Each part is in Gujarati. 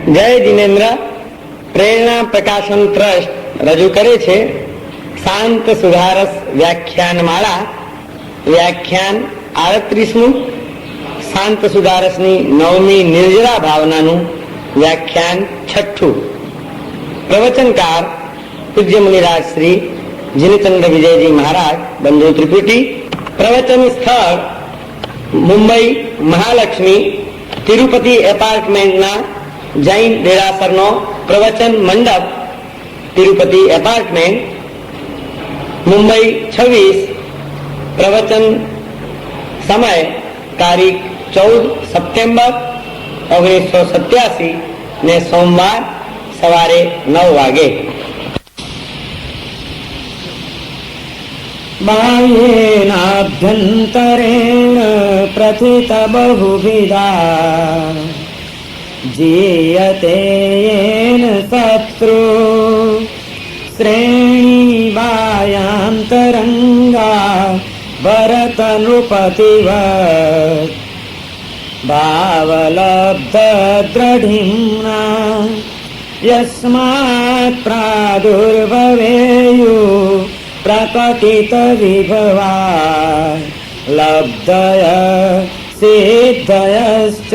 જય જીનેન્દ્ર પ્રેરણા પ્રકાશન ટ્રસ્ટ રજૂ કરે છે શાંત સુધારસ વ્યાખ્યાન માળા, વ્યાખ્યાન 38મું, શાંત સુધારસની 9મી નિર્જરા ભાવનાનું વ્યાખ્યાન 6ઠું. પ્રવચનકાર પૂજ્ય મુનિરાજ શ્રી જીનચંદ્ર વિજયજી મહારાજ, બંધુ ત્રિપુટી. પ્રવચન સ્થળ મુંબઈ મહાલક્ષ્મી તિરુપતિ એપાર્ટમેન્ટના જૈન દેરાસરનો પ્રવચન મંડપ, તિરુપતિ એપાર્ટમેન્ટ, મુંબઈ 26. પ્રવચન સમય તારીખ 14 સપ્ટેમ્બર 1987 ને સોમવાર સવારે 9 વાગે. બાહ્યેનાભ્યંતરેણ પ્રથિત બહુવિધા જીયતે યેન શત્રુ શ્રેણી વાયાંતરંગા ભરત નૃપતિવત ભાવલબ્ધ દ્રઢિમ્ના યસ્માત પ્રાદુર્ભવેયુ પ્રકટિત વિભવા લબ્ધય સિદ્ધયશ્ચ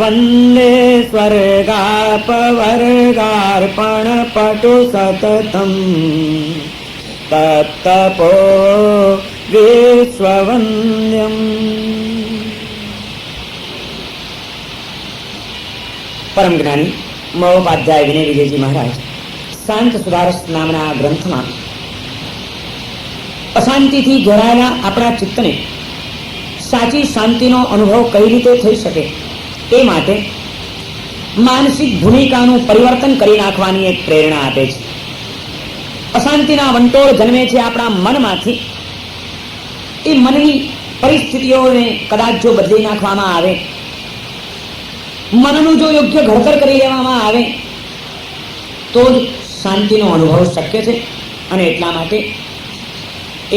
વંદે સ્વર્ગાપવર્ગાર્પણ પટુ સતતમ તત્તપો વિશ્વવંદ્યમ. પરમ જ્ઞાની મહોપાધ્યાય વિનય વિજયજી મહારાજ શાંત સુધારસ નામના ગ્રંથમાં અશાંતિથી ઘેરાયેલા આપણા ચિત્તને સાચી શાંતિનો અનુભવ કઈ રીતે થઈ શકે એ માટે માનસિક ભૂમિકાનું પરિવર્તન કરી નાખવાની એક પ્રેરણા આપે છે. અશાંતિના વંટોળ જન્મે છે આપણા મનમાંથી. એ મનની પરિસ્થિતિઓને કદાચ જો બદલી નાખવામાં આવે, મનનું જો યોગ્ય ઘડતર કરી લેવામાં આવે તો જ શાંતિનો અનુભવ શક્ય છે. અને એટલા માટે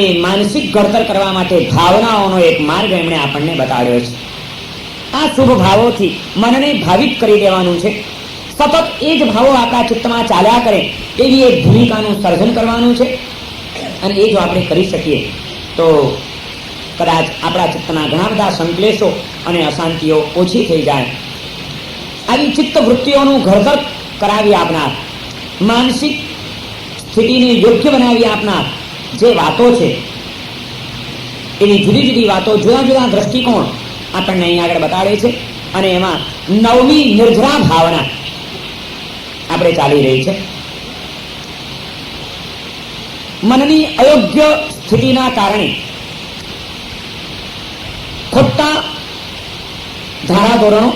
એ માનસિક ઘડતર કરવા માટે ભાવનાઓનો એક માર્ગ એમણે આપણને બતાડ્યો છે. આ શુભ ભાવોથી મનને ભાવિક કરી દેવાનું છે. સતત એ જ ભાવો આપણા ચિત્તમાં ચાલ્યા કરે એવી એક ભૂમિકાનું સર્જન કરવાનું છે. અને એ જો આપણે કરી શકીએ તો કદાચ આપણા ચિત્તના ઘણા બધા સંકલેશો અને અશાંતિઓ ઓછી થઈ જાય. આવી ચિત્ત વૃત્તિઓનું ઘડતર કરાવી આપનાર, માનસિક સ્થિતિને યોગ્ય બનાવી આપનાર જે વાતો છે એની જુદી જુદી વાતો, જુદા જુદા દ્રષ્ટિકોણ આપણને અહીં આગળ બતાડે છે. અને એમાં 9મી નિર્જરા ભાવના આપણે ચાલી રહી છે. મનની અયોગ્ય સ્થિતિના કારણે ખોટા ધારાધોરણો,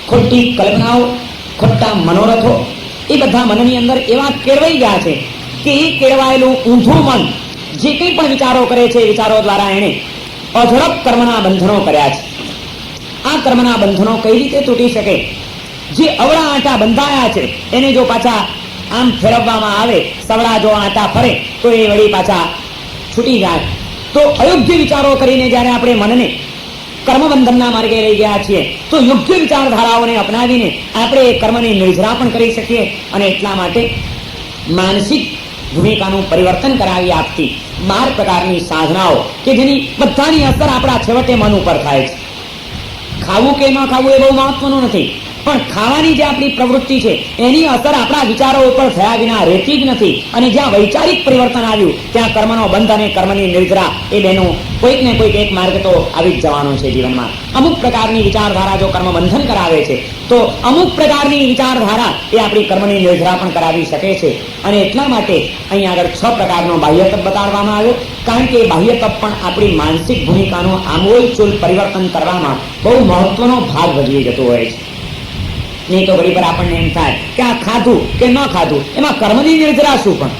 ખોટી કલ્પનાઓ, ખોટા મનોરથો એ બધા મનની અંદર એવા કેળવાઈ ગયા છે કે એ કેળવાયેલું ઊંધું મન જે કંઈ પણ વિચારો કરે છે, વિચારો દ્વારા એણે અઢળક કર્મના બંધનો કર્યા છે. આ કર્મના બંધનો કઈ રીતે તૂટી શકે? જે અવળા આંટા બંધાયા છે એને જો પાછા આમ ફેરવવામાં આવે, સવળા જો આંટા ફરે તો એ વળી પાછા છૂટી જાય. તો અયોગ્ય વિચારો કરીને જ્યારે આપણે મનને કર્મબંધનના માર્ગે લઈ ગયા છીએ તો યોગ્ય વિચારધારાઓને અપનાવીને આપણે એ કર્મની નિર્જરા પણ કરી શકીએ. અને એટલા માટે માનસિક ભૂમિકાનું પરિવર્તન કરાવી આપતી 12 પ્રકારની સાધનાઓ કે જેની બધાની અસર આપણા છેવટે મન ઉપર થાય છે. ખાવું કે ન ખાવું એ બહુ મહત્વનું નથી, પણ ખાવાની જે આપણી પ્રવૃત્તિ છે એની અસર આપણા વિચારો ઉપર થયા વિના રહેતી જ નથી. અને જ્યાં વૈચારિક પરિવર્તન આવ્યું ત્યાં કર્મનો બંધ અને કર્મની નિર્જરા એ બેનું કોઈક ને કોઈક એક માર્ગ તો આવી જ જવાનો છે જીવનમાં. અમુક પ્રકારની વિચારધારા જો કર્મ બંધન કરાવે છે તો અમુક પ્રકારની વિચારધારા એ આપણી કર્મની નિર્જરા પણ કરાવી શકે છે. અને એટલા માટે અહીં આગળ 6 પ્રકારનો બાહ્ય તપ બતાડવામાં આવ્યો. કારણ કે બાહ્ય તપ પણ આપણી માનસિક ભૂમિકાનું આમૂલચૂલ પરિવર્તન કરવામાં બહુ મહત્વનો ભાગ ભજવી જતો હોય છે. નહીં તો ઘડી પર આપણને એમ થાય કે આ ખાધું કે ન ખાધું એમાં કર્મની નિર્જરા શું? પણ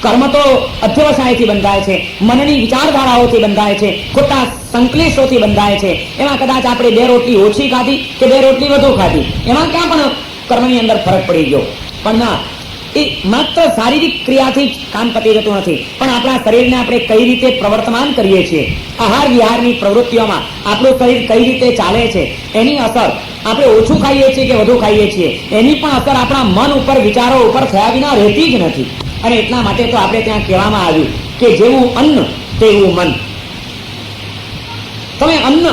કર્મ તો અધ્યવસાયથી બંધાય છે, મનની વિચારધારાઓથી બંધાય છે, ખોટા સંકલેશોથી બંધાય છે. એમાં કદાચ આપણે 2 રોટલી ઓછી ખાધી કે 2 રોટલી વધુ ખાધી, એમાં ક્યાં પણ કર્મની અંદર ફરક પડી ગયો? પણ ના, એ માત્ર શારીરિક ક્રિયાથી જ કામ પતી જતું નથી, પણ આપણા શરીરને આપણે કઈ રીતે પ્રવર્તમાન કરીએ છીએ, આહાર વિહારની પ્રવૃત્તિઓમાં આપણું શરીર કઈ રીતે ચાલે છે એની અસર આપણે ઓછું ખાઈએ છીએ કે વધુ ખાઈએ છીએ એની પણ અસર આપણા મન ઉપર, વિચારો ઉપર થયા વિના રહેતી જ નથી. અને એટલા માટે તો આપણે ત્યાં કહેવામાં આવ્યું કે જેવું અન્ન તેવું મન. તમે અન્ન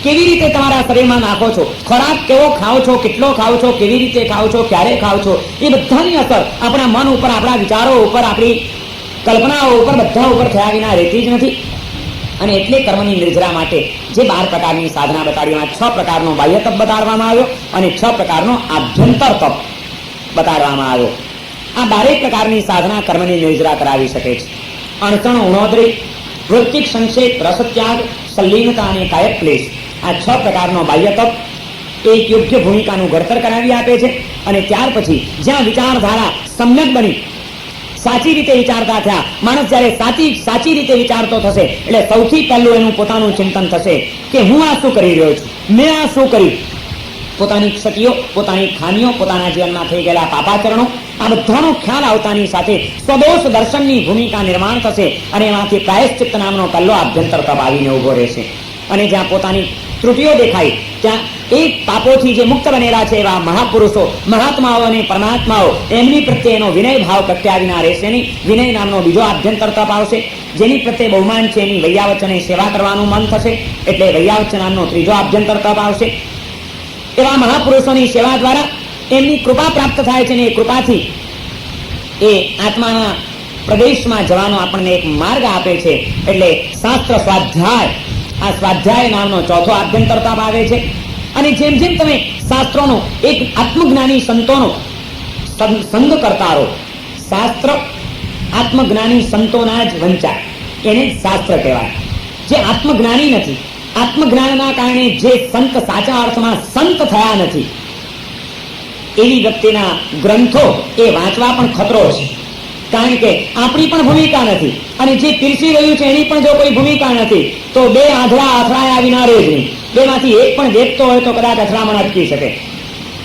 કેવી રીતે તમારા શરીરમાં નાખો છો, ખોરાક કેવો ખાઓ છો, કેટલો ખાઓ છો, કેવી રીતે ખાઓ છો, ક્યારે ખાઓ છો, એ બધાની અસર આપણા મન ઉપર, આપણા વિચારો ઉપર, આપણી કલ્પનાઓ ઉપર, બધા ઉપર થયા વિના રહેતી જ નથી. અને એટલે કર્મની નિર્જરા માટે જે 12 પ્રકારની સાધના બતાડી, 6 પ્રકારનો બાહ્ય તપ બતાડવામાં આવ્યો અને 6 પ્રકારનો આભ્યંતર તપ બતાડવામાં આવ્યો. આ 12 પ્રકારની સાધના કર્મની નિર્જરા કરાવી શકે છે. અણસણ, ઉણોદરી, વૃત્તિક સંક્ષેપ, રસત્યાગ, સંલીનતા અને કાયક ક્લેશ, આ 6 પ્રકારનો બાહ્ય તપ એક યોગ્ય ભૂમિકાનું ઘડતર કરાવી આપે છે. અને ત્યાર પછી જ્યાં વિચારધારા સમ્યક બની, સાચી રીતે વિચારતા થયા, માણસ જ્યારે સાચી રીતે વિચારતો થશે એટલે સૌથી પહેલું એનું પોતાનું ચિંતન થશે કે હું આ શું કરી રહ્યો છું, મેં આ શું કર્યું. પોતાની ક્ષતિઓ, પોતાની ખામીઓ, પોતાના જીવનમાં થઈ ગયેલા પાપાચરણો, આ બધાનો ખ્યાલ આવતાની સાથે સ્વદોષ દર્શનની ભૂમિકા નિર્માણ થશે અને એમાંથી પ્રાયશ્ચિત્ત નામનો પહેલો આભ્યંતર તપ આવીને ઉભો રહેશે. અને જ્યાં પોતાની ત્રુટિઓ દેખાય ત્યાં એ પાપોથી જે મુક્ત બનેલા છે એવા મહાપુરુષો, મહાત્માઓ અને પરમાત્માઓ, એમની પ્રત્યે એનો વિનય ભાવ પ્રત્યા વિના રહેશે નહીં. વિનય નામનો બીજો આભ્યંતર તપ આવશે. જેની પ્રત્યે બહુમાન છે એની વૈયાવચને સેવા કરવાનું મન થશે એટલે વૈયાવચ નામનો ત્રીજો આભ્યંતર તપ આવશે. એવા મહાપુરુષોની સેવા દ્વારા એમની કૃપા પ્રાપ્ત થાય છે અને એ કૃપાથી એ આત્માના પ્રદેશમાં જવાનો આપણને એક માર્ગ આપે છે. એટલે શાસ્ત્ર સ્વાધ્યાય, આ સ્વાધ્યાય નામનો ચોથો આભ્યંતર તપ આવે છે. અને જેમ જેમ તમે શાસ્ત્રોનો, એક આત્મજ્ઞાની સંતોનો સંગ કરતા રહો, શાસ્ત્ર આત્મજ્ઞાની સંતોના જ વંચાય, એને શાસ્ત્ર કહેવાય. જે આત્મજ્ઞાની નથી, આત્મજ્ઞાનના કારણે જે સંત સાચા અર્થમાં સંત થયા નથી, એવી વ્યક્તિના ગ્રંથો એ વાંચવા પણ ખતરો છે. કારણ કે આપણી પણ ભૂમિકા નથી અને જે પીરસી રહ્યું છે એની પણ જો કોઈ ભૂમિકા નથી તો બે આંધળા અથડાયા વિના રહે જ નહીં. બેમાંથી એક પણ દેખતો હોય તો કદાચ અથડામણ અટકી શકે.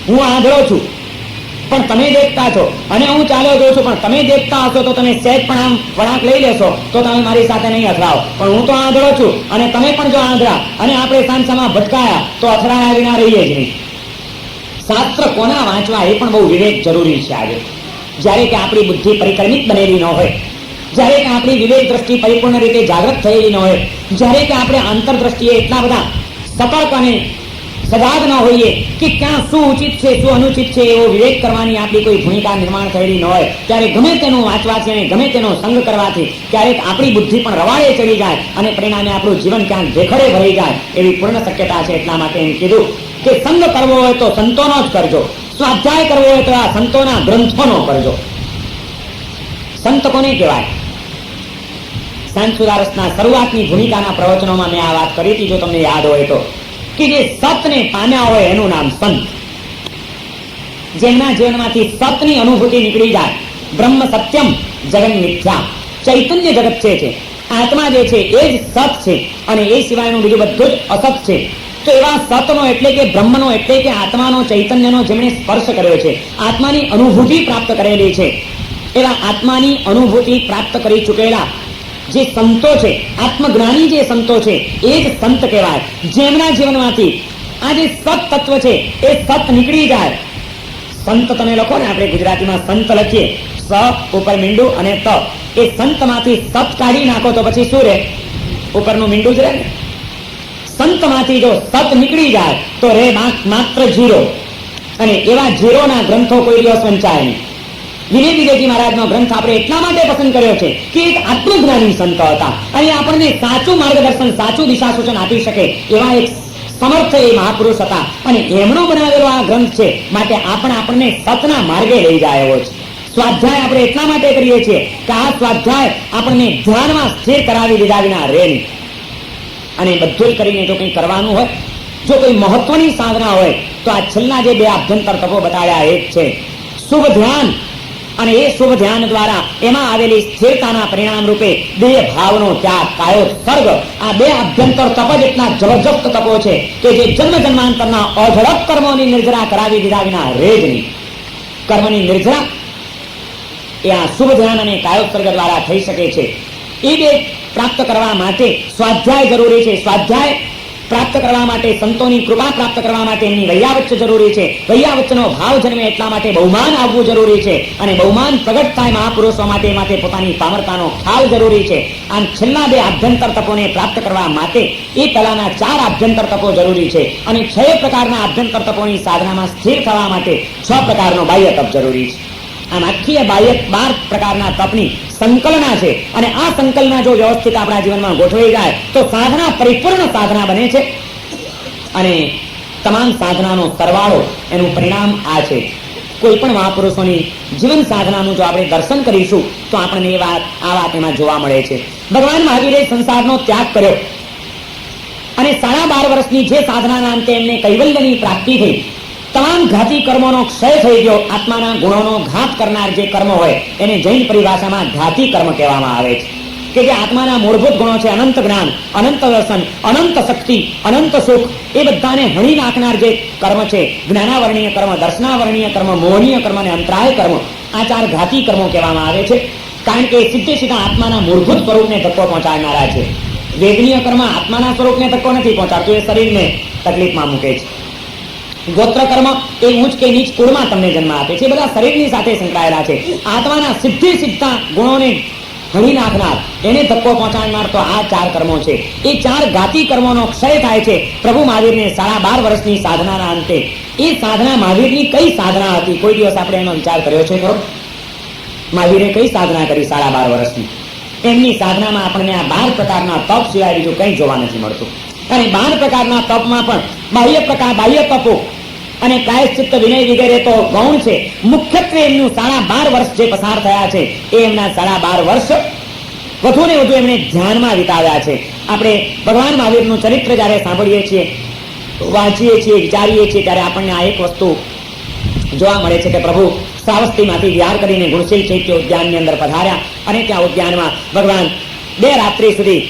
હું આંધળો છું પણ તમે દેખતા છો અને હું ચાલ્યો જઉં છું પણ તમે દેખતા હશો તો તમે સહેજ પણ આમ વળાંક લઈ લેશો તો તમે મારી સાથે નહીં અથડાવો. પણ હું તો આંધળો છું અને તમે પણ જો આંધળા અને આપણે સાંસામાં ભટકાયા તો અથડાયા વિના રહીએ જ નહીં. શાસ્ત્ર કોના વાંચવા એ પણ બહુ વિવેક જરૂરી છે. આજે જ્યારે કે આપણી બુદ્ધિ પરિક્રમિત બનેલી ન હોય, જ્યારે કે આપણી વિવેક દ્રષ્ટિ પરિપૂર્ણ રીતે જાગૃત થયેલી ન હોય, જ્યારે કે આપણે આંતરદ્રષ્ટિએ એટલા બધા સતર્ક અને સજાગ ન હોઈએ કે ક્યાં શું ઉચિત છે, શું અનુચિત છે એવો વિવેક કરવાની આપણી કોઈ ભૂમિકા નિર્માણ થયેલી ન હોય, ત્યારે ગમે તેનું વાંચવાથી અને ગમે તેનો સંગ કરવાથી ક્યારેક આપણી બુદ્ધિ પણ રવાડે ચડી જાય અને પરિણામે આપણું જીવન ક્યાંક ભેખડે ભરી જાય એવી પૂર્ણ શક્યતા છે. એટલા માટે એમ કીધું કે સંગ કરવો હોય તો સંતોનો જ કરજો, સ્વાધ્યાય કરવો હોય તો આ સંતોના ગ્રંથોનો કરજો. સંત કોને કહેવાય? સાંજ સુદારસના શરૂઆતની ભૂમિકાના પ્રવચનોમાં મેં આ વાત કરી હતી, જો તમને યાદ હોય તો, કે જે સતને પામ્યા હોય એનું નામ સંત. જેમના જીવનમાંથી સતની અનુભૂતિ નીકળી જાય, બ્રહ્મ સત્યમ જગન મિથ્યા, ચૈતન્ય જગત છે, આત્મા જે છે એ જ સત છે અને એ સિવાયનું બીજું બધું જ અસત છે. તો એવા સતનો એટલે કે બ્રહ્મનો એટલે કે આત્માનો, ચૈતન્યનો જેમણે સ્પર્શ કર્યો છે, આત્માની અનુભૂતિ પ્રાપ્ત કરેલી છે, એવા આત્માની અનુભૂતિ પ્રાપ્ત કરી ચૂકેલા જે સંતો છે, આત્મજ્ઞાની જે સંતો છે એ જ સંત કહેવાય. જેમના જીવનમાંથી આ જે સત તત્વ છે એ સત નીકળી જાય. સંત તમે લખો ને, આપણે ગુજરાતીમાં સંત લખીએ, સ ઉપર મીંડું અને ત, એ સંતમાંથી સત કાઢી નાખો તો પછી શું રહે? ઉપરનું મીંડું જ રહે ને. સંતમાંથી જો સત નીકળી જાય તો રે માત્ર જીરો. અને એવા જીરોના ગ્રંથો કોઈ દિવસ વંચાય નહીં. વિનય વિજયજી મહારાજનો ગ્રંથ આપણે એટલા માટે પસંદ કર્યો છે કે એક આત્મજ્ઞાની સંત હતા અને આપણને સાચું માર્ગદર્શન, સાચું દિશા સૂચન આપી શકે એવા એક સમર્થ એ મહાપુરુષ હતા અને એમનો બનાવેલો આ ગ્રંથ છે. માટે આપણને સતના માર્ગે લઈ જાય એવો છે. સ્વાધ્યાય આપણે એટલા માટે કરીએ છીએ કે આ સ્વાધ્યાય આપણને ધ્યાનમાં સ્થિર કરાવી દીધા વિના રહે નહીં. અને બધું જ કરીને જો કંઈ કરવાનું હોય, જો કોઈ મહત્વની સાધના હોય તો આ છેલ્લા જે બે આભ્યંતર તપો બતાવ્યા એ જ છે. શુભ ધ્યાન અને એ શુભ ધ્યાન દ્વારા એમાં આવેલી સ્થિરતાના પરિણામ રૂપે દેહ ભાવનો ત્યાગ, કાયોત્સર્ગ, આ બે આભ્યંતર તપ જ એટલા જબરજસ્ત તપો છે કે જે જન્મ જન્માંતરના અઢળક કર્મોની નિર્જરા કરાવી દીધા વિના રહે જ નહીં. કર્મની નિર્જરા એ આ શુભ ધ્યાન અને કાયોત્સર્ગ દ્વારા થઈ શકે છે. એ બે પ્રાપ્ત કરવા માટે સ્વાધ્યાય જરૂરી છે. સ્વાધ્યાય પ્રાપ્ત કરવા માટે, સંતોની કૃપા પ્રાપ્ત કરવા માટે એમની વૈયાવચ્ચ જરૂરી છે. વૈયાવચ્ચનો ભાવ જન્મે એટલા માટે બહુમાન આવવું જરૂરી છે, અને બહુમાન પ્રગટ થાય મહાપુરુષો માટે પોતાની પામરતાનો ખ્યાલ જરૂરી છે. આમ છેલ્લા 2 આભ્યંતર તપોને પ્રાપ્ત કરવા માટે એ પહેલાના 4 આભ્યંતર તપો જરૂરી છે, અને 6 પ્રકારના આભ્યંતર તપોની સાધનામાં સ્થિર થવા માટે 6 પ્રકારનો બાહ્ય તપ જરૂરી છે. આમ આખી બાહ્ય 12 પ્રકારના તપની સંકલના છે, અને આ સંકલના જો વ્યવસ્થિત આપણા જીવનમાં ગોઠવાઈ જાય તો સાધના પરિપૂર્ણ સાધના બને છે. અને તમામ સાધનાનો સરવાળો એનું પરિણામ આ છે. કોઈ પણ મહાપુરુષોની જીવન સાધનાનું જો આપણે દર્શન કરીશું તો આપણને આ વાત એમાં જોવા મળે છે. ભગવાન મહાવીરે સંસારનો ત્યાગ કર્યો અને 12.5 વર્ષની જે સાધનાના અંતે એમને કૈવલ્યની પ્રાપ્તિ થઈ, તમામ ઘાતી કર્મોનો ક્ષય થઈ ગયો. આત્માના ગુણોનો ઘાત કરનાર જે કર્મ હોય એને જૈન પરિભાષામાં ઘાતી કર્મ કહેવામાં આવે છે, કે જે આત્માના મૂળભૂત ગુણો છે, અનંત જ્ઞાન, અનંત વ્યસન, અનંત શક્તિ, અનંત સુખ, એ બધાને હણી નાખનાર જે કર્મ છે, જ્ઞાનાવરણીય કર્મ, દર્શનાવરણીય કર્મ, મોહનીય કર્મ અને અંતરાય કર્મ, આ 4 ઘાતી કર્મો કહેવામાં આવે છે. કારણ કે સીધે સીધા આત્માના મૂળભૂત સ્વરૂપને ધક્કો પહોંચાડનારા છે. વેદનીય કર્મ આત્માના સ્વરૂપને ધક્કો નથી પહોંચાડતું, એ શરીરને તકલીફમાં મૂકે છે. ગોત્ર કર્મ એ ઊંચ કે નીચ કુળમાં તમને જન્મ આપે છે, બધા શરીરની સાથે સંકળાયેલા છે. આત્માના સીધા ગુણોને હણી નાખનાર, એને ધક્કો પહોંચાડનાર તો આ 4 કર્મો છે. એ 4 ઘાતી કર્મોનો ક્ષય થાય છે પ્રભુ મહાવીરને 12.5 વર્ષની સાધનાના અંતે. એ સાધના મહાવીરની કઈ સાધના હતી? કોઈ દિવસ આપણે એનો વિચાર કર્યો છે ખરો? મહાવીરે કઈ સાધના કરી 12.5 વર્ષની? એમની સાધનામાં આપણને આ 12 પ્રકારના તપ સિવાય બીજું કંઈ જોવા નથી મળતું. અને 12 પ્રકારના તપમાં પણ બાહ્ય તપો અને પ્રાયશ્ચિત્ત વિનય વગેરે તો ગૌણ છે. મુખ્યત્વે એમનું 12.5 વર્ષ જે પસાર થયા છે એ એમના 12.5 વર્ષ વધુ ને વધુ એમણે ધ્યાનમાં વિતાવ્યા છે. આપણે ભગવાન મહાવીરનું ચરિત્ર જ્યારે સાંભળીએ છીએ, વાંચીએ છીએ, વિચારીએ છીએ, ત્યારે આપણને આ એક વસ્તુ જોવા મળે છે કે પ્રભુ શ્રાવસ્તીમાંથી વિહાર કરીને ગુણશીલ ચૈત્ય ઉદ્યાનની અંદર પધાર્યા, અને ત્યાં ઉદ્યાનમાં ભગવાન 2 રાત્રિ સુધી,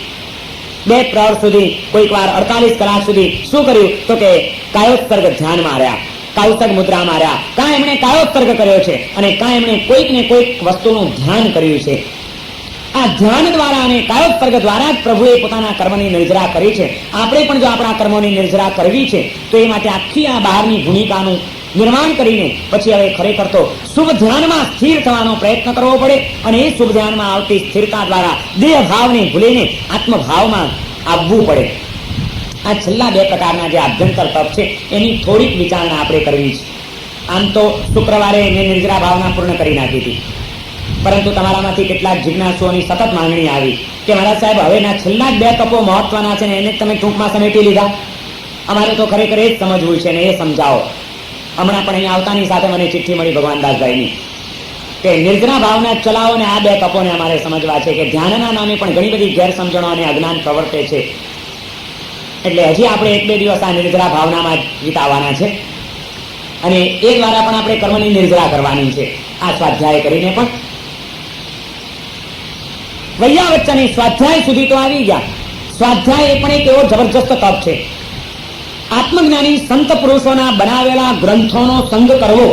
2 પ્રહર સુધી, કોઈક વાર 48 કલાક સુધી શું કર્યું તો કે કાયોત્સર્ગ ધ્યાનમાં રહ્યા, કાયોત્સર્ગ મુદ્રામાં રહ્યા. કાં એમણે કાયોત્સર્ગ કર્યો છે અને કાં એમણે કોઈક ને કોઈક વસ્તુનું ધ્યાન કર્યું છે. આ ધ્યાન દ્વારા અને કાયોત્સર્ગ દ્વારા જ પ્રભુએ પોતાના કર્મની નિર્જરા કરી છે. આપણે પણ જો આપણા કર્મોની નિર્જરા કરવી છે તો એ માટે આખી આ બહારની ભૂમિકાનું નિર્માણ કરીને પછી હવે ખરેખર તો શુભ ધ્યાનમાં સ્થિર થવાનો પ્રયત્ન કરવો પડે, અને એ શુભ ધ્યાનમાં આવતી સ્થિરતા દ્વારા દેહ ભાવને ભૂલીને આત્મભાવમાં આવવું પડે. આ છેલ્લા 2 પ્રકારના જે આભ્યંતર તપ છે એની થોડીક વિચારણા આપણે કરવી છે. આમ તો શુક્રવારે મેં નિર્જરા ભાવના પૂર્ણ કરી નાખી હતી, પરંતુ તમારામાંથી કેટલાક જિજ્ઞાસુઓની સતત માંગણી આવી કે મહારાજ સાહેબ, હવેના છેલ્લા 2 તપો મહત્વના છે ને એને તમે ટૂંકમાં સમેટી લીધા. અમારે તો ખરેખર એ જ સમજવું છે ને એ સમજાવો. હમણાં પણ અહીંયા આવતાની સાથે મને ચિઠ્ઠી મળી ભગવાનદાસભાઈની કે નિર્જરા ભાવના ચલાવો ને આ 2 તપોને અમારે સમજવા છે, કે ધ્યાનના નામે પણ ઘણી બધી ગેરસમજણો અને અજ્ઞાન પ્રવર્તે છે. એટલે હજી આપણે 1-2 દિવસ આ નિર્જરા ભાવનામાં વિતાવવાના છે, અને એ દ્વારા પણ આપણે કર્મની નિર્જરા કરવાની છે. આ સ્વાધ્યાય કરીને પણ વૈયાવચ્ચની સ્વાધ્યાય સુધી તો આવી ગયા. સ્વાધ્યાય એ પણ એક એવો જબરજસ્ત તપ છે. આત્મજ્ઞાની સંત પુરુષોના બનાવેલા ગ્રંથોનો સંગ કરવો,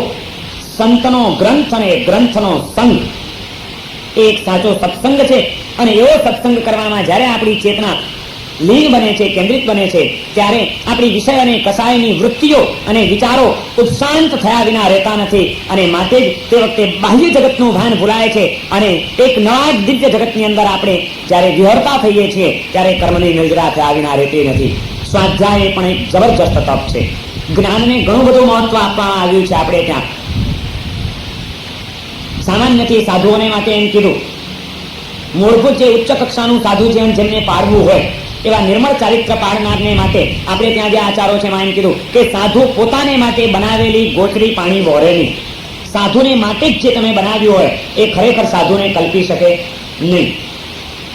સંતનો ગ્રંથ અને ગ્રંથનો સંગ એ એક સાચો સત્સંગ છે. અને એવો સત્સંગ કરવામાં જ્યારે આપણી ચેતના લીન બને છે, કેન્દ્રિત બને છે, ત્યારે આપણી વિષય અને કસાયની વૃત્તિઓ અને વિચારો ઉપશાંત થયા વિના રહેતા નથી, અને માટે જ તે વખતે બાહ્ય જગતનું ભાન ભૂલાય છે, અને એક નવા દિવ્ય જગતની અંદર આપણે જ્યારે વિહરતા થઈએ છીએ ત્યારે કર્મની નિર્જરા થયા વિના રહેતી નથી. સ્વાધ્યાય એ પણ એક જબરજસ્ત તપ છે. જ્ઞાનને ઘણું બધું મહત્વ આપવામાં આવ્યું છે. આપણે ત્યાં સામાન્યથી સાધુઓને માટે એમ કીધું, મૂળભૂત જે ઉચ્ચ કક્ષાનું સાધુ જીવન જેમને પાડવું હોય એવા નિર્મળ ચારિત્ર પાડનારને માટે આપણે ત્યાં જે આચારો છે એમાં એમ કીધું કે સાધુ પોતાને માટે બનાવેલી ગોચરી પાણી વહોરે નહીં. સાધુને માટે જ જે તમે બનાવ્યું હોય એ ખરેખર સાધુને કલ્પી શકે નહીં.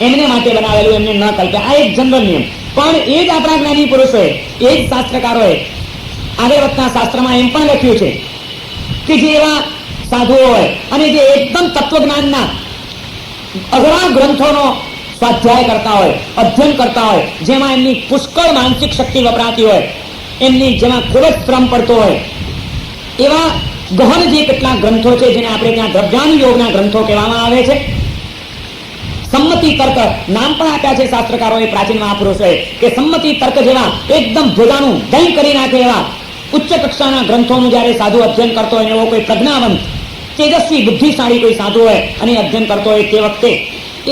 એમને માટે બનાવેલું એમને ન કલ્પે, આ એક જનરલ નિયમ. પણ એ જ આપણા જ્ઞાની પુરુષોએ, એ જ શાસ્ત્રકારોએ આગળ વધતા શાસ્ત્રમાં એમ પણ લખ્યું છે કે જે એવા સાધુઓ હોય અને જે એકદમ તત્વજ્ઞાનના અઘરા ગ્રંથોનો સ્વાધ્યાય કરતા હોય, અધ્યયન કરતા હોય, જેમાં એમની પુષ્કળ માનસિક શક્તિ વપરાતી હોય, એમની જેમાં ખૂબ જ શ્રમ પડતો હોય, એવા ગહન જે કેટલાક ગ્રંથો છે જેને આપણે ત્યાં દ્રવ્યાનુયોગના ગ્રંથો કહેવામાં આવે છે. સંમતિ તર્ક નામ પણ આપ્યા છે શાસ્ત્રકારોએ, પ્રાચીન મહાપુરુષોએ, કે સંમતિ તર્ક જેવા એકદમ ભેગાનું દહીં કરી નાખે એવા ઉચ્ચ કક્ષાના ગ્રંથોનું જ્યારે સાધુ અધ્યયન કરતો હોય, એવો કોઈ પ્રજ્ઞાવંત તેજસ્વી બુદ્ધિશાળી કોઈ સાધુ હોય અને અધ્યયન કરતો હોય, તે વખતે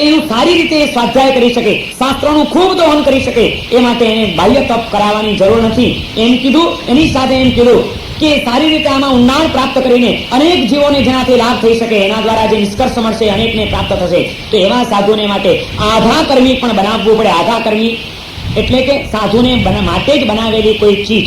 એનું સારી રીતે સ્વાધ્યાય કરી શકે, શાસ્ત્રોનું ખૂબ દોહન કરી શકે, એ માટે એને બાહ્ય તપ કરાવવાની જરૂર નથી. એમ કીધું, એની સાથે એમ કીધું કે સારી રીતે આમાં ઊંડાણ પ્રાપ્ત કરીને અનેક જીવોને જેનાથી લાભ થઈ શકે, એના દ્વારા જે નિષ્કર્ષ મળશે અનેકને પ્રાપ્ત થશે, તો એવા સાધુને માટે આધાકર્મી પણ બનાવવું પડે. આધાકર્મી એટલે કે સાધુને માટે જ બનાવેલી કોઈ ચીજ,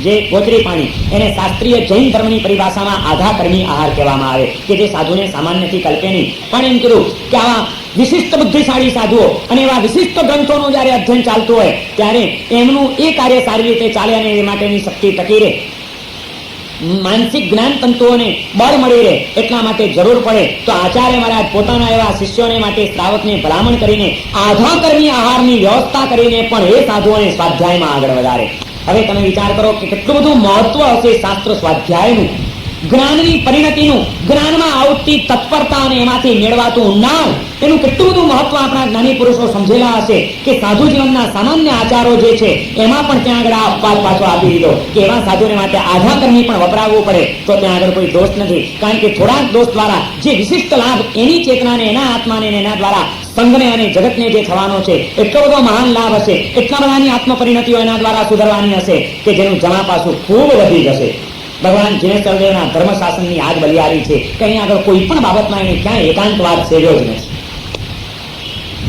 જે ગોચરી પાણી, એને શાસ્ત્રીય જૈન ધર્મની પરિભાષામાં આધાકર્મી આહાર કહેવામાં આવે, કે જે સાધુને સામાન્યથી કલ્પે નહીં. પણ એમ કીધું કે આવા વિશિષ્ટ બુદ્ધિશાળી સાધુઓ અને એવા વિશિષ્ટ ગ્રંથોનું જ્યારે અધ્યયન ચાલતું હોય, ત્યારે એમનું એ કાર્ય સારી રીતે ચાલે અને એ માટેની શક્તિ ટકી રહે, માનસિક જ્ઞાન તંતુઓને બળ મળી રહે, એટલા માટે જરૂર પડે તો આચાર્ય મહારાજ પોતાના એવા શિષ્યોને માટે શ્રાવકને ભલામણ કરીને આધાકર્મી આહારની વ્યવસ્થા કરીને પણ એ સાધુઓને સ્વાધ્યાયમાં આગળ વધારે. હવે તમે વિચાર કરો કે કેટલું બધું મહત્વ હશે શાસ્ત્ર સ્વાધ્યાયનું, જ્ઞાનની પરિણતિનું, જ્ઞાનમાં આવતી તત્પરતા અને એમાંથી મેળવાતું ઊંડાણ, એનું કેટલું બધું મહત્વ આપણા જ્ઞાની પુરુષો સમજેલા હશે કે સાધુ જીવનના સામાન્ય આચારો જે છે એમાં પણ ત્યાં આગળ આ અપવાદ પાછો આપી દીધો કે એવા સાધુને માટે આધાકર્મી પણ વપરાવવું પડે, તો ત્યાં આગળ કોઈ દોષ નથી. કારણ કે થોડાક દોષ દ્વારા જે વિશિષ્ટ લાભ એની ચેતનાને, એના આત્માને, એના દ્વારા સંઘને અને જગતને જે થવાનો છે, એટલો બધો મહાન લાભ હશે, એટલા બધાની આત્મપરિણતિઓ એના દ્વારા સુધરવાની હશે કે જેનું જમા પાછું ખૂબ વધી જશે. ભગવાન જીનેશ્વરદેવના ધર્મશાસનની આજ બલિયારી છે કે અહીં આગળ કોઈ પણ બાબતમાં એને ક્યાંય એકાંતવાદ સેવ્યો જ નથી.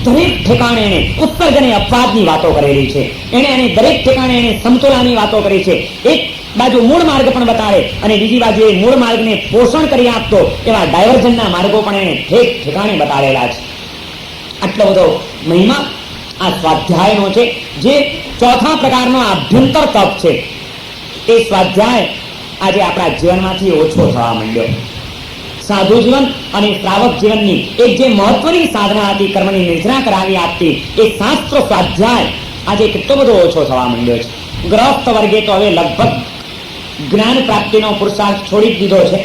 દરેક ઠેકાણે એને ઉત્સર્જને અપવાદની વાતો કરેલી છે, એને દરેક ઠેકાણે એને સમતુલાની વાતો કરી છે. એક બાજુ મૂળ માર્ગ પણ બતાડે અને બીજી બાજુ એ મૂળ માર્ગને પોષણ કરી આપતો એવા ડાયવર્ઝનના માર્ગો પણ એને ઠેક ઠેકાણે બતાડેલા છે. આટલો બધો મહિમા આ સ્વાધ્યાયનો છે, જે ચોથા પ્રકારનો આભ્યંતર તપ છે. એ સ્વાધ્યાય આજે આપણા જીવનમાંથી ઓછો થવા માંડ્યો. સાધુ જીવન અને શ્રાવક જીવનની એક જે મહત્વની સાધના હતી, કર્મની નિર્જરા કરાવી આપતી, એ શાસ્ત્ર સ્વાધ્યાય આજે કેટલો બધો ઓછો થવા માંડ્યો છે. ગ્રસ્ત વર્ગે તો હવે લગભગ જ્ઞાન પ્રાપ્તિનો પુરુષાર્થ છોડી જ દીધો છે,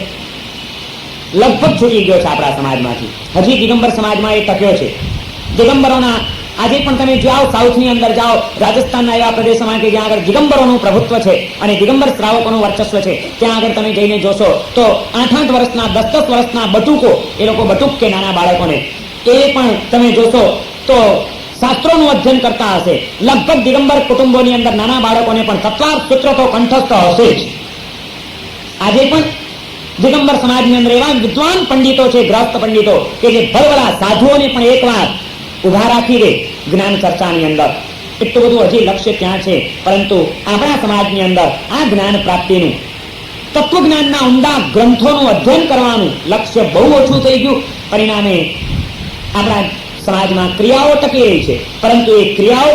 લગભગ છૂટી ગયો છે આપણા સમાજમાંથી. હજી દિગંબર સમાજમાં એ ટક્યો છે. દિગંબરોના આજે પણ તમે જાઓ, સાઉથની અંદર જાઓ, રાજસ્થાનના એવા પ્રદેશોમાં કે જ્યાં આગળ દિગંબરોનું પ્રભુત્વ છે અને દિગંબર શ્રાવકોનું વર્ચસ્વ છે, ત્યાં આગળ તમે જઈને જોશો તો 8-8 વર્ષના, 10-10 વર્ષના બટુકો, એ લોકો બટુક કે નાના બાળકોને, એ પણ તમે જોશો તો શાસ્ત્રોનું અધ્યયન કરતા હશે. લગભગ દિગંબર કુટુંબોની અંદર નાના બાળકોને પણ તત્વાર્થ સૂત્ર તો કંઠસ્થ હશે જ. આજે પણ દિગંબર સમાજની અંદર એવા વિદ્વાન પંડિતો છે, ગ્રસ્ત પંડિતો, કે જે ભરભરા સાધુઓને પણ એકવાર ઉભા રાખી દે જ્ઞાન ચર્ચાની અંદર. એટલું બધું હજી લક્ષ્ય ત્યાં છે, પરંતુ આપણા સમાજની અંદર આ જ્ઞાન પ્રાપ્તિનું, તત્વજ્ઞાનના ઊંડા ગ્રંથોનું અધ્યયન કરવાનું લક્ષ્ય બહુ ઓછું થઈ ગયું. પરિણામે આપણા સમાજમાં ક્રિયાઓ ટકી રહી છે, પરંતુ એ ક્રિયાઓ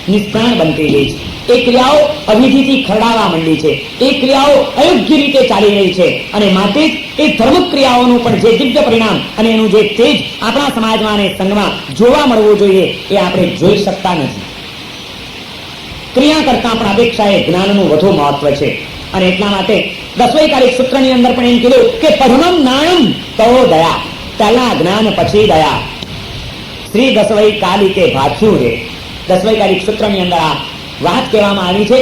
નિષ્પ્રાણ બનતી રહી છે. એ ક્રિયાઓ અવિધિથી ખરડાવા માંડી છે, એ ક્રિયાઓ અયોગ્ય રીતે ચાલી રહી છે, અને માટે જ એ ધર્મ ક્રિયાઓનું પણ જે દિવ્ય પરિણામ અને એનું જે તેજ આપણા સમાજમાં અને સંઘમાં જોવા મળવું જોઈએ, એ આપણે જોઈ શકતા નથી. ક્રિયા કરતા પણ અપેક્ષાએ જ્ઞાનનું વધુ મહત્વ છે. અને એટલા માટે દસવૈકાલિક સૂત્રની અંદર પણ એમ કીધું કે પરમમ નાણમ તો દયા, પહેલા જ્ઞાન પછી દયા. શ્રી દસવૈકાલિકે ભાથ્યું રે. દસવૈકાલિક સૂત્રની અંદર આ વાત કહેવામાં આવી છે.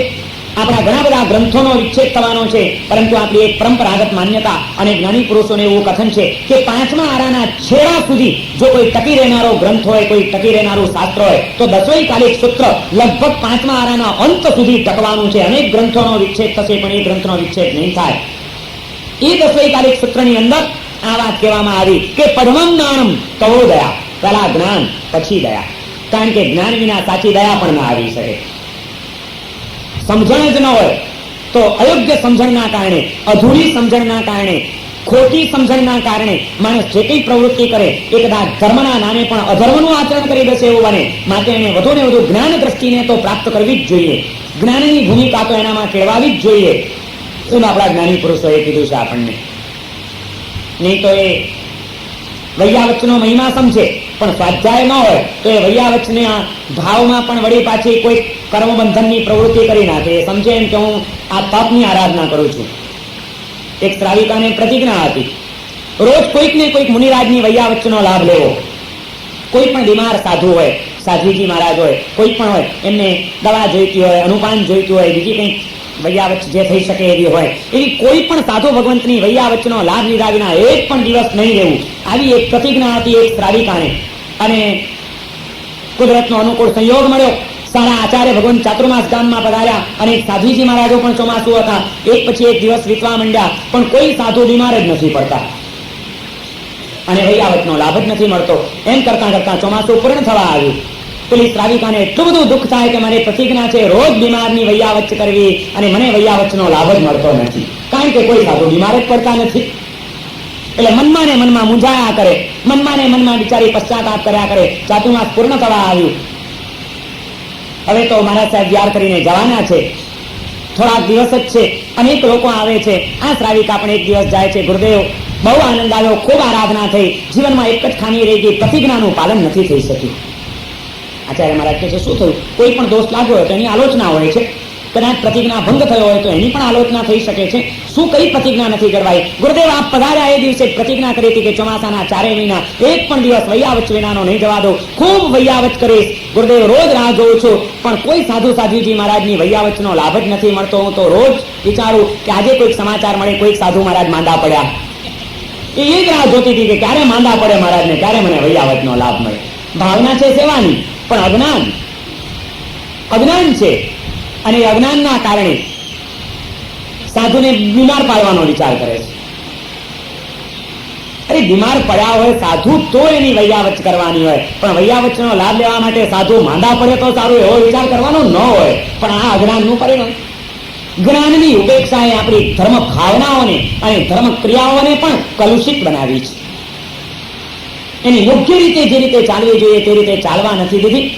આપણા ઘણા બધા ગ્રંથોનો વિચ્છેદ થવાનો છે, પરંતુ આપણી એક પરંપરાગત માન્યતા અને જ્ઞાની પુરુષોને એવું કથન છે કે 5મા આરાના છેડા સુધી જો કોઈ ટકી રહેનારો ગ્રંથ હોય, કોઈ ટકી રહેનારું શાસ્ત્ર હોય, તો દસવૈકાલિક સૂત્ર લગભગ 5મા આરાના અંત સુધી ટકવાનું છે. અનેક ગ્રંથોનો વિચ્છેદ થશે, પણ એ ગ્રંથનો વિચ્છેદ નહીં થાય. એ દસવૈકાલિક સૂત્રની અંદર આ વાત કહેવામાં આવી કે પડમમ નાણમ તવો દયા, પહેલા જ્ઞાન પછી દયા. કારણ કે જ્ઞાન વિના સાચી દયા પણ ના આવી શકે. સમજણ જ ન હોય તો અયોગ્ય સમજણના કારણે, અધૂરી સમજણના કારણે, ખોટી સમજણના કારણે માણસ જે કંઈ પ્રવૃત્તિ કરે એ કદાચ ધર્મના નામે પણ અધર્મનું આચરણ કરી દેશે એવું બને. માટે એને વધુ ને વધુ જ્ઞાન દ્રષ્ટિને તો પ્રાપ્ત કરવી જ જોઈએ, જ્ઞાનની ભૂમિકા તો એનામાં કેળવાવી જ જોઈએ. એવું આપણા જ્ઞાની પુરુષોએ કીધું છે આપણને. નહીં તો એ વૈયાવચનો મહિમા સમજે પણ સ્વાધ્યાય ન હોય તો એ વૈયાવચને આ ભાવમાં પણ વળી પાછી કોઈ કર્મબંધનની પ્રવૃત્તિ કરી નાખે. એ સમજે એમ કે હું આ તપની આરાધના કરું છું. એક શ્રાવિકાને પ્રતિજ્ઞા હતી રોજ કોઈક ને કોઈક મુનિરાજની વૈયાવચનો લાભ લેવો. કોઈ પણ બીમાર સાધુ હોય, સાધ્વીજી મહારાજ હોય, કોઈ પણ હોય, એમને દવા જોઈતી હોય, અનુપાન જોઈતું હોય, બીજી કંઈક વૈયાવચ જે થઈ શકે એવી હોય, એવી કોઈ પણ સાધુ ભગવંતની વૈયાવચનો લાભ લીધા વિના એક પણ દિવસ નહીં રહેવું, આવી એક પ્રતિજ્ઞા હતી એક શ્રાવિકાને. અને કુદરતનો અનુકૂળ સંયોગ મળ્યો. સારા આચાર્ય ભગવાન ચાતુર્માસ ગામમાં પધાર્યા અને સાધ્વીજી મહારાજો પણ ચોમાસું હતા. એક પછી એક દિવસ વીતવા માંડ્યા, પણ કોઈ સાધુ બીમાર જ નથી પડતા અને વૈયાવચનો લાભ જ નથી મળતો. એમ કરતા કરતા ચોમાસું પૂર્ણ થવા આવ્યું. પેલી શ્રાવિકાને એટલું બધું દુઃખ થાય કે મારી પ્રતિજ્ઞા છે રોજ બીમારની વૈયાવચ કરવી અને મને વૈયાવચનો લાભ જ મળતો નથી, કારણ કે કોઈ સાધુ બીમાર જ પડતા નથી. એટલે મનમાં ને મનમાં મૂંઝાયા કરે, મનમાં ને મનમાં બિચારી પશ્ચાતાપ કર્યા કરે. ચાતુર્માસ પૂર્ણ થવા આવ્યું. હવે તો મહારાજ સાહેબ વિહાર કરીને જવાના છે, થોડાક દિવસ જ છે. અનેક લોકો આવે છે. આ શ્રાવિકા પણ એક દિવસ જાય છે. ગુરુદેવ, બહુ આનંદ આવ્યો, ખૂબ આરાધના થઈ, જીવનમાં એક જ ખામી રહી ગઈ, પ્રતિજ્ઞાનું પાલન નથી થઈ શક્યું. આચાર્ય મહારાજ કહે છે, શું થયું? કોઈ પણ દોષ લાગ્યો હોય તો એની આલોચના હોય છે, કદાચ પ્રતિજ્ઞા ભંગ થયો હોય તો એની પણ આલોચના થઈ શકે છે. શું કઈ પ્રતિજ્ઞા નથી કરવાઈ? ગુરુદેવ, આપ પધાર્યા એ દિવસે પ્રતિજ્ઞા કરી હતી કે ચોમાસાના 4 મહિના એક પણ દિવસ વૈયાવચ વિનાનો નહીં જવા દો, ખૂબ વૈયાવચ કરીશ. ગુરુદેવ, રોજ રાહ જોઉં છું, પણ કોઈ સાધુ સાધ્વીજી મહારાજની વૈયાવચનો લાભ જ નથી મળતો. હું તો રોજ વિચારું કે આજે કોઈક સમાચાર મળે, કોઈક સાધુ મહારાજ માંદા પડ્યા. એ જ રાહ જોતી હતી કે ક્યારે માંદા પડે મહારાજને, ક્યારે મને વૈયાવચનો લાભ મળે. ભાવના છે સેવાની, પણ અજ્ઞાન છે. અને અજ્ઞાનના કારણે સાધુને બીમાર પાડવાનો વિચાર કરે છે. અરે બીમાર પડ્યા હોય સાધુ તો એની વૈયાવચ કરવાની હોય, પણ વૈયાવચનો લાભ લેવા માટે સાધુ માંદા પડે તો સારું એવો વિચાર કરવાનો ન હોય. પણ આ અજ્ઞાનનું પરિણામ. જ્ઞાનની ઉપેક્ષાએ આપણી ધર્મ ભાવનાઓને અને ધર્મ ક્રિયાઓને પણ કલુષિત બનાવી છે. એની યોગ્ય રીતે જે રીતે ચાલવી જોઈએ તે રીતે ચાલવા નથી દીધી.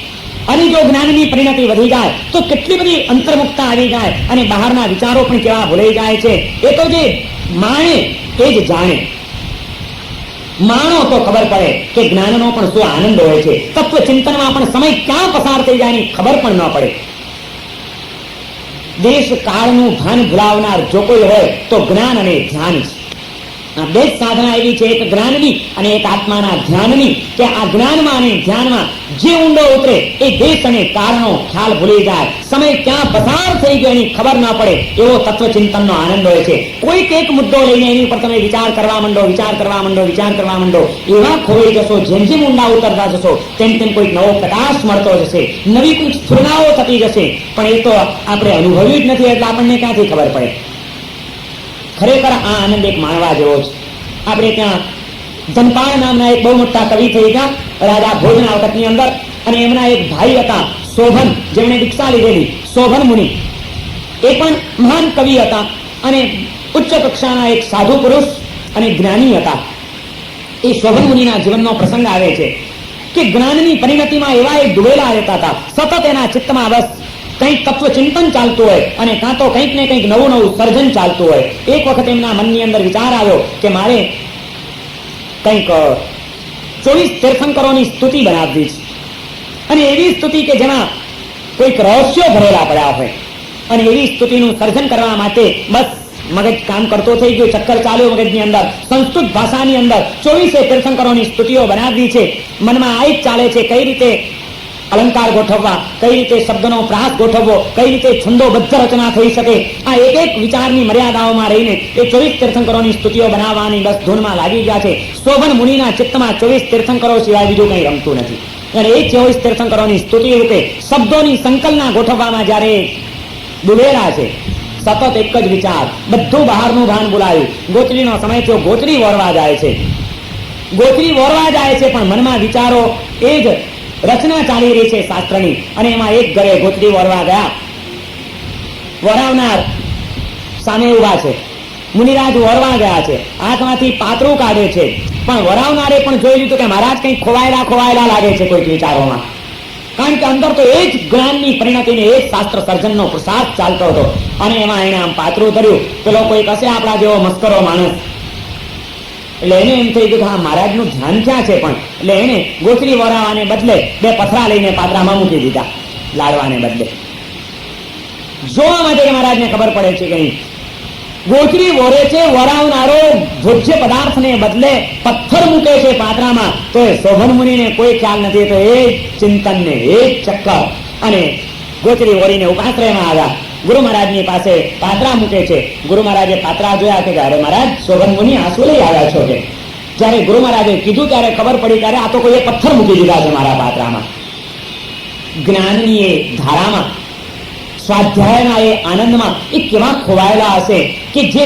અને જો જ્ઞાનની પરિણતિ વધી જાય તો કેટલી બધી અંતર્મુક્તા આવી જાય અને બહારના વિચારો પણ કેવા ભૂલાઈ જાય છે. એ તો જે માણે એ જ જાણે. માણો તો ખબર પડે કે જ્ઞાનનો પણ શું આનંદ હોય છે. તત્વચિંતનમાં પણ સમય ક્યાં પસાર થઈ જાય એની ખબર પણ ન પડે. દેશ કાળનું ભાન ભૂલાવનાર જો કોઈ હોય તો જ્ઞાન અને ધ્યાન છે. આ બે સાધના એવી છે, એક જ્ઞાનની અને એક આત્માના ધ્યાનની, કે આ જ્ઞાનમાં અને ધ્યાનમાં જે ઊંડો ઉતરે એ દેશ અને કાળનો ખ્યાલ ભૂલી જાય, સમય ક્યાં પસાર થઈ ગયો એની ખબર ના પડે એવો તત્વચિંતનનો આનંદ હોય છે. કોઈક એક મુદ્દો લઈને એની ઉપર તમે વિચાર કરવા માંડો, એવા ખોવાઈ જશો. જેમ જેમ ઊંડા ઉતરતા જશો તેમ તેમ કોઈક નવો પ્રકાશ મળતો જશે, નવી કોઈક સ્ફુરણાઓ થતી જશે. પણ એ તો આપણે અનુભવ્યું જ નથી એટલે આપણને ક્યાંથી ખબર પડે. ખરેખર આ આનંદ એક માણવા જેવો છે. આપણે ત્યાં ધનપાળ નામના એક બહુ મોટા કવિ થઈ ગયા રાજા ભોજના વખતની અંદર, અને એમના એક ભાઈ હતા શોભન, જેમણે દીક્ષા લીધેલી, શોભન મુનિ. એ પણ મહાન કવિ હતા અને ઉચ્ચ કક્ષાના એક સાધુ પુરુષ અને જ્ઞાની હતા. એ શોભન મુનિના જીવનનો પ્રસંગ આવે છે કે જ્ઞાનની પરિણતિમાં એવા એક ડૂબેલા રહેતા હતા. સતત એના ચિત્તમાં બસ કંઈક તત્વચિંતન ચાલતું હોય અને કાં તો કંઈક ને કંઈક નવું નવું સર્જન ચાલતું હોય. એક વખત એમના મનની અંદર વિચાર આવ્યો કે મારે કંઈક 24 તીર્થંકરોની સ્તુતિ બનાવવી છે, અને એવી સ્તુતિ કે જેમાં કોઈક રહસ્યો ભરેલા પડ્યા હોય. અને એવી સ્તુતિનું સર્જન કરવા માટે બસ મગજ કામ કરતો થઈ ગયો, ચક્કર ચાલ્યો મગજની અંદર. સંસ્કૃત ભાષાની અંદર 24 તીર્થંકરોની સ્તુતિઓ બનાવવી છે. મનમાં આ જ ચાલે છે કઈ રીતે અલંકાર ગોઠવવા, કઈ રીતે શબ્દનો પ્રાસ ગોઠવવો, કઈ રીતે છંદોબદ્ધ રચના થઈ શકે. આ એક એક વિચારની મર્યાદાઓમાં રહીને એ 24 તીર્થંકરોની સ્તુતિઓ બનાવવાની બસ ધૂનમાં લાગી ગયા છે. શોભન મુનિના ચિત્તમાં 24 તીર્થંકરો સિવાય બીજું કંઈ રમતું નથી. અને એ 24 તીર્થંકરોની સ્તુતિ રૂપે શબ્દોની સંકલના ગોઠવવામાં જ્યારે ડૂબેલા છે, સતત એક જ વિચાર, બધું બહારનું ભાન બોલાયું. ગોચરીનો સમય થયો, ગોચરી વોરવા જાય છે, પણ મનમાં વિચારો એ જ રચના ચાલી રહી છે શાસ્ત્રની. અને એમાં એક ઘરે ગોચરી વોરવા ગયા. વરાવનાર સામે ઉભા છે, મુનિરાજ વોરવા ગયા છે, હાથમાંથી પાતળું કાઢે છે. પણ વરાવનારે પણ જોઈ લીધું કે મહારાજ કંઈક ખોવાયેલા લાગે છે કોઈક વિચારોમાં. કારણ કે અંદર તો એ જ જ્ઞાનની પરિણતિને એ જ શાસ્ત્ર સર્જનનો પ્રસાદ ચાલતો હતો. અને એમાં એને આમ પાતળું ધર્યું. પેલો કોઈ કશે આપણા જેવો મસ્કરો માણસ, એટલે એને એમ થઈ ગયું કે હા મહારાજનું ધ્યાન ક્યાં છે. પણ એટલે એને ગોચરી વરાવાને બદલે 2 પથરા લઈને પાત્રામાં મૂકી દીધા, લાડવાને બદલે, જોવા માટે કે મહારાજને ખબર પડે છે કે નહીં. ગોચરી વોરે છે, વરાવનારો ભોજ્ય પદાર્થને બદલે પથ્થર મૂકે છે પાત્રામાં, તો એ શોભન મુનિને કોઈ ખ્યાલ નથી. તો એ ચિંતનને, એ ચક્કર, અને ગોચરી ઓરીને ઉપાશ્રયમાં આવ્યા. ગુરુ મહારાજની પાસે પાત્રા મૂકે છે. ગુરુ મહારાજે પાત્રા જોયા કે અરે મહારાજ, શોભન મુનિ આંસુ લઈ આવ્યા છો કે. જયારે ગુરુ મહારાજે કીધું ત્યારે ખબર પડી ત્યારે આ તો કોઈએ પથ્થર મૂકી દીધા છે મારા પાત્રામાં. જ્ઞાનની એ ધારામાં, સ્વાધ્યાયના એ આનંદમાં એ કેવા ખોવાયેલા હશે કે જે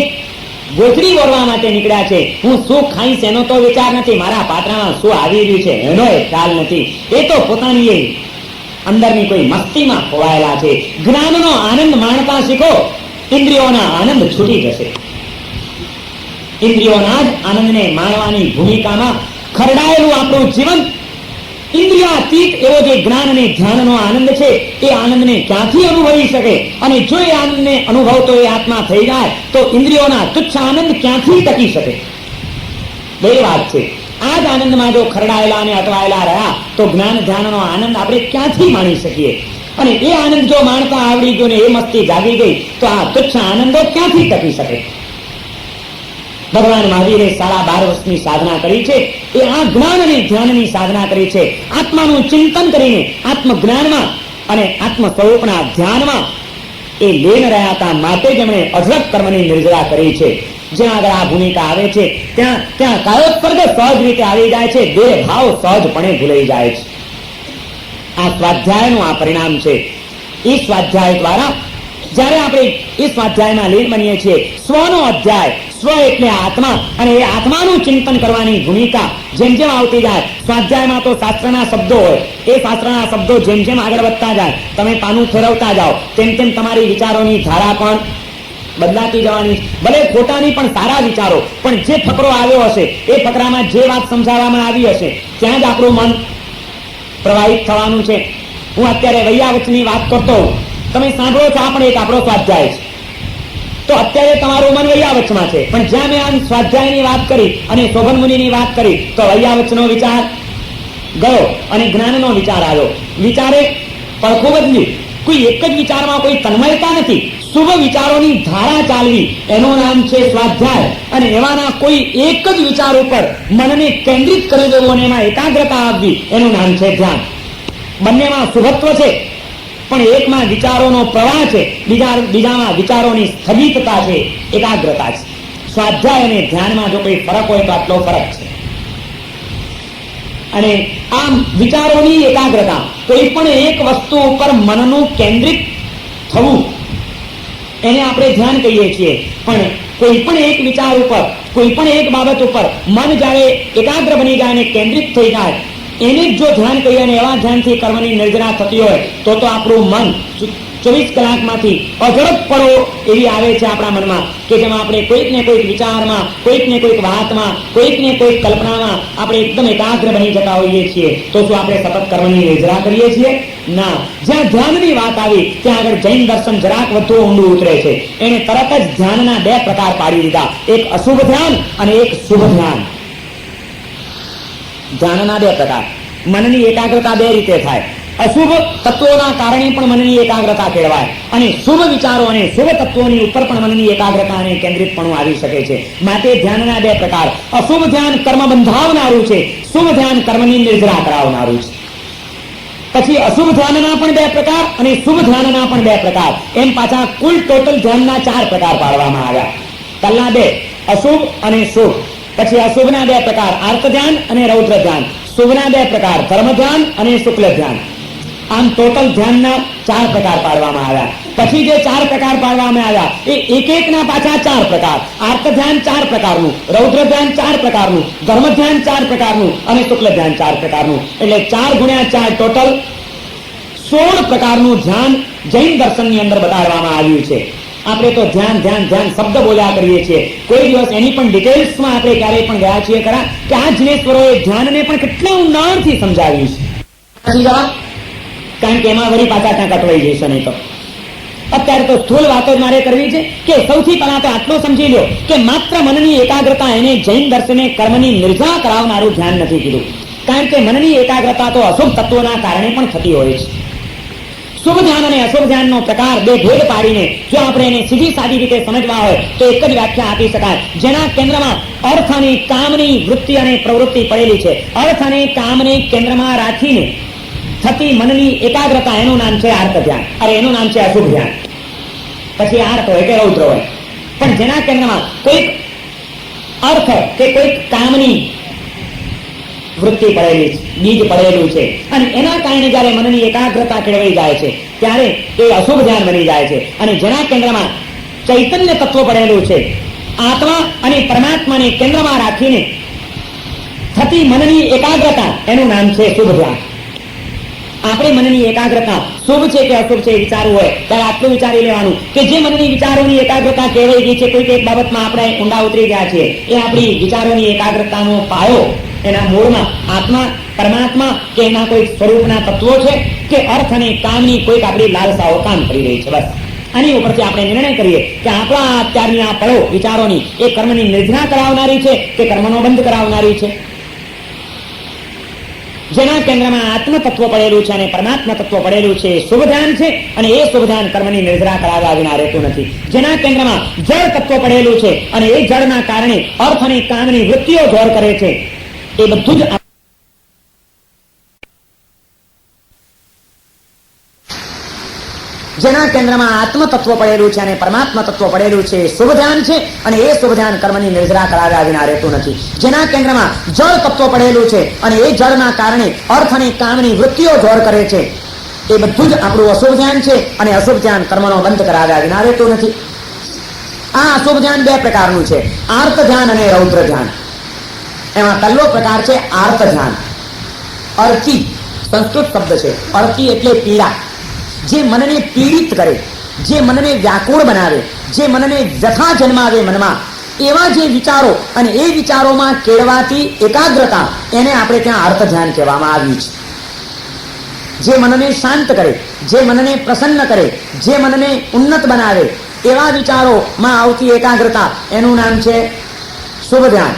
ગોચરી ઓરવા માટે નીકળ્યા છે, હું શું ખાઈશ એનો તો વિચાર નથી, મારા પાત્રામાં શું આવી રહ્યું છે એનો એ ખ્યાલ નથી. એ તો પોતાની એ અંદરની કોઈ મસ્તીમાં ખોવાયેલા છે. જ્ઞાનનો આનંદ માણતા શીખો, ઇન્દ્રિયોના આનંદ છૂટી જશે. ઇન્દ્રિયોના જ આનંદને માણવાની ભૂમિકામાં ખરડાયેલું આપણું જીવન ઇન્દ્રિયાતીત એવો જે જ્ઞાન અને ધ્યાનનો આનંદ છે, એ આનંદને ક્યાંથી અનુભવી શકે? અને જો એ આનંદને અનુભવતો એ આત્મા થઈ જાય તો ઇન્દ્રિયોના તુચ્છ આનંદ ક્યાંથી ટકી શકે? બે વાત છે. આ જ આનંદમાં જો ખરડાયેલા અને અટવાયેલા રહ્યા તો જ્ઞાન ધ્યાનનો આનંદ આપણે ક્યાંથી માણી શકીએ? અને એ આનંદ જો માણતા આવડી ગયો ને એ મસ્તી જાગી ગઈ તો આ તુચ્છ આનંદો ક્યાંથી ટકી શકે? ભગવાન મહાવીરે 12.5 વર્ષની સાધના કરી છે. એ આ જ્ઞાન અને ધ્યાનની સાધના કરી છે. આત્માનું ચિંતન કરીને આત્મજ્ઞાનમાં અને આત્મ સ્વરૂપના ધ્યાનમાં એ લીન રહ્યા હતા. માટે જેમણે અઢળક કર્મની નિર્જરા કરી છે. જ્યાં આગળ આ ભૂમિકા આવે છે ત્યાં કાયોત્સર્ગ સહજ રીતે આવી જાય છે. દેહ ભાવ સહજપણે ભૂલાઈ જાય છે. આ સ્વાધ્યાયનું આ પરિણામ છે. એ સ્વાધ્યાય દ્વારા જ્યારે આપણે એ સ્વાધ્યાયમાં લીન બનીએ છીએ, સ્વનો અધ્યાય, સ્વ એટલે આત્મા, અને એ આત્માનું ચિંતન કરવાની ભૂમિકા જેમ જેમ આવતી જાય. સ્વાધ્યાયમાં તો શાસ્ત્રના શબ્દો હોય, એ શાસ્ત્રના શબ્દો જેમ જેમ આગળ વધતા જાય, તમે પાનું ફેરવતા જાઓ, તેમ તેમ તમારી વિચારોની ધારા પણ બદલાતી જવાની. ભલે ખોટાની પણ સારા વિચારો, પણ જે ફકરો આવ્યો હશે એ ફકરામાં જે વાત સમજાવવામાં આવી હશે ત્યાં જ આપણું મન પ્રવાહિત થવાનું છે. હું અત્યારે વૈયાવચની વાત કરતો હોઉં, તમે સાંભળો છો, આ પણ એક આપણો સ્વાધ્યાય છે. તો અત્યારે તમારું મન વૈયાવચમાં છે, પણ જ્યાં મેં આમ સ્વાધ્યાયની વાત કરી અને શોભન મુનિની વાત કરી તો વૈયાવચનો વિચાર ગયો અને જ્ઞાનનો વિચાર આવ્યો. વિચારે પડખું બદલ્યું. કોઈ એક જ વિચારમાં કોઈ તન્મયતા નથી. શુભ વિચારોની ધારા ચાલવી એનું નામ છે સ્વાધ્યાય. અને એવાના કોઈ એક જ વિચાર ઉપર મનને કેન્દ્રિત કરી દેવું અને એમાં એકાગ્રતા આપવી એનું નામ છે ધ્યાન. બંનેમાં શુભત્વ છે, પણ એકમાં વિચારોનો પ્રવાહ છે, બીજામાં વિચારોની સ્થગિતતા છે, એકાગ્રતા છે. સ્વાધ્યાય અને ધ્યાનમાં જો કોઈ ફરક હોય તો આટલો ફરક છે. અને આમ વિચારોની એકાગ્રતા, કોઈ પણ એક વસ્તુ ઉપર મનનું કેન્દ્રિત થવું એને આપણે ધ્યાન કહીએ છીએ. પણ કોઈ પણ એક વિચાર ઉપર, કોઈ પણ એક બાબત ઉપર મન જ્યારે એકાગ્ર બની જાય અને કેન્દ્રિત થઈ જાય એને જ જો ધ્યાન કહીએ અને એવા ધ્યાનથી કર્મની નિર્જરા થતી હોય તો આપણું મન 24 કલાકમાંથી અઢળક પળો એવી આવે છે આપણા મનમાં કે જેમાં આપણે કોઈક ને કોઈક વિચારમાં, કોઈક ને કોઈક વાતમાં, કોઈક ને કોઈક કલ્પનામાં આપણે એકદમ એકાગ્ર બની જતા હોઈએ છીએ. તો શું આપણે સતત કર્મની નિર્જરા કરીએ છીએ? ના. જ્યાં ધ્યાનની વાત આવી ત્યાં આગળ જૈન દર્શન જરાક વધુ ઊંડું ઉતરે છે. એને તરત જ ધ્યાનના 2 પ્રકાર પાડી દીધા, એક અશુભ ધ્યાન અને એક શુભ ધ્યાન. ધ્યાનના 2 પ્રકાર. મનની એકાગ્રતા 2 રીતે થાય. અશુભ તત્વોના કારણે પણ મનની એકાગ્રતા કેળવાય અને શુભ વિચારો અને શુભ તત્વોની ઉપર પણ મનની એકાગ્રતા અને કેન્દ્રિતપણું આવી શકે છે. માટે ધ્યાનના 2 પ્રકાર. અશુભ ધ્યાન કર્મ બંધાવનારું છે, શુભ ધ્યાન કર્મની નિર્જરા કરાવનારું છે. પછી અશુભ ધ્યાનના પણ 2 પ્રકાર અને શુભ ધ્યાનના પણ 2 પ્રકાર. એમ પાછા કુલ ટોટલ ધ્યાનના 4 પ્રકાર પાડવામાં આવ્યા. પહેલા 2 અશુભ અને શુભ. પછી અશુભના 2 પ્રકાર, આર્ત ધ્યાન અને રૌદ્ર ધ્યાન. શુભના 2 પ્રકાર, ધર્મ ધ્યાન અને શુક્લ ધ્યાન. આમ ટોટલ ધ્યાનના 4 પ્રકાર પાડવામાં આવ્યા. પછી જે 4 પ્રકાર પાડવામાં આવ્યા એ એક એકના પાછા 4 પ્રકાર. આર્ત ધ્યાન 4 પ્રકારનું, રૌદ્ર ધ્યાન 4 પ્રકારનું, ધર્મ ધ્યાન 4 પ્રકારનું અને શુક્લ ધ્યાન 4 પ્રકારનું. એટલે 4 ગુણ્યા 4 ટોટલ 16 પ્રકારનું ધ્યાન જૈન દર્શનની અંદર બતાડવામાં આવ્યું છે. આપણે તો ધ્યાન ધ્યાન ધ્યાન શબ્દ બોલ્યા કરીએ છીએ, કોઈ દિવસ એની પણ ડિટેલ્સમાં આપણે ક્યારેય પણ ગયા છીએ ખરા કે આ જિનેશ્વરોએ ધ્યાનને પણ કેટલા ઊંડાણથી સમજાવ્યું છે? કારણ કે એમાં વળી પાછા ત્યાં કટવાઈ જઈશે નહીં તો. અત્યારે તો સ્થૂળ વાતો જ મારે કરવી છે કે સૌથી પહેલા તો આટલું સમજી લો કે માત્ર મનની એકાગ્રતા એને જૈન દર્શને કર્મની નિર્જરા કરાવનારું ધ્યાન નથી કીધું. કારણ કે મનની એકાગ્રતા તો અશુભ તત્વોના કારણે પણ થતી હોય છે. શુભ ધ્યાન અને અશુભ ધ્યાનનો પ્રકાર બે ભેદ પાડીને જો આપણે એને સીધી સાદી રીતે સમજવા હોય તો એક જ વ્યાખ્યા આપી શકાય, જેના કેન્દ્રમાં અર્થ અને કામની વૃત્તિ અને પ્રવૃત્તિ પડેલી છે. અર્થ અને કામને કેન્દ્રમાં રાખીને થતી મનની એકાગ્રતા, એનું નામ છે આર્ત ધ્યાન, અરે એનું નામ છે અશુભ ધ્યાન. પછી આર્ત હોય કે રૌદ્ર હોય, પણ જેના કેન્દ્રમાં કોઈક અર્થ કે કોઈક કામની વૃત્તિ પડેલી છે, બીજ પડેલું છે, અને એના કારણે જયારે મનની એકાગ્રતા કેળવાઈ જાય છે ત્યારે એ અશુભ ધ્યાન બની જાય છે. અને જેના કેન્દ્રમાં ચૈતન્ય તત્વ પડેલું છે, આત્મા અને પરમાત્માને કેન્દ્રમાં રાખીને થતી મનની એકાગ્રતા, એનું નામ છે શુભ ધ્યાન. આપણે મનની એકાગ્રતા શુભ છે કે અશુભ છે વિચારવું હોય ત્યારે આટલું વિચારી લેવાનું કે જે મનની વિચારોની એકાગ્રતા કેળવાઈ ગઈ છે, કોઈક એક બાબતમાં આપણે ઊંડા ઉતરી ગયા છીએ, એ આપણી વિચારોની એકાગ્રતાનો પાયો એના મૂળમાં આત્મા પરમાત્મા કે એના કોઈ સ્વરૂપના તત્વો છે કે અર્થ અને કામની કોઈક આપણી લાલસાઓ કામ કરી રહી છે. બસ આની ઉપરથી આપણે નિર્ણય કરીએ કે આપણા અત્યારની આ પળો વિચારોની એ કર્મની નિર્જરા કરાવનારી છે કે કર્મનો બંધ કરાવનારી છે. જેના કેન્દ્રમાં આત્મ તત્વ પડેલું છે અને પરમાત્મા તત્વ પડેલું છે, શુભ ધ્યાન છે, અને એ શુભ ધ્યાન કર્મની નિર્જરા કરાવ્યા વિના રહેતું નથી. જેના કેન્દ્રમાં જળ તત્વ પડેલું છે અને એ જળના કારણે અર્થ અને કામની વૃત્તિઓ જોર કરે છે, એ બધું જ જેના કેન્દ્રમાં આત્મ તત્વ પડેલું છે અને પરમાત્મા તત્વ પડેલું છે, શુભ ધ્યાન છે, અને એ શુભ ધ્યાન કર્મની નિર્જરા કરાવ્યા વિના રહેતું નથી. જેના કેન્દ્રમાં જળ તત્વ પડેલું છે અને એ જળના કારણે અર્થ અને કામની વૃત્તિઓ જોર કરે છે, એ બધું જ આપણું અશુભ ધ્યાન છે, અને અશુભ ધ્યાન કર્મનો બંધ કરાવ્યા વિના રહેતું નથી. આ અશુભ ધ્યાન બે પ્રકારનું છે, આર્ત ધ્યાન અને રૌદ્ર ધ્યાન. એમાં પહેલો પ્રકાર છે આર્ત ધ્યાન. અર્થી સંસ્કૃત શબ્દ છે, અર્થી એટલે પીડા. જે મનને પીડિત કરે, જે મનને વ્યાકુળ બનાવે, જે મનને વ્યથા જન્માવે મનમાં, એવા જે વિચારો અને એ વિચારોમાં કેળવાતી એકાગ્રતા, એને આપણે ત્યાં અર્થ ધ્યાન કહેવામાં આવ્યું છે. જે મનને શાંત કરે, જે મનને પ્રસન્ન કરે, જે મનને ઉન્નત બનાવે, એવા વિચારોમાં આવતી એકાગ્રતા, એનું નામ છે શુભ ધ્યાન.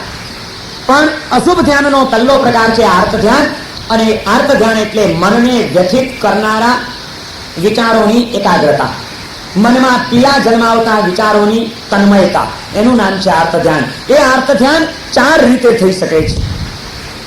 પણ અશુભ ધ્યાનનો પહેલો પ્રકાર છે આર્ત ધ્યાન, અને આર્ત ધ્યાન એટલે મનને વ્યથિત કરનારા વિચારોની એકાગ્રતા, મનમાં પીડા જન્માવતા વિચારોની તન્મયતા, એનું નામ છે આર્ત ધ્યાન. એ આર્ત ધ્યાન ચાર રીતે થઈ શકે છે,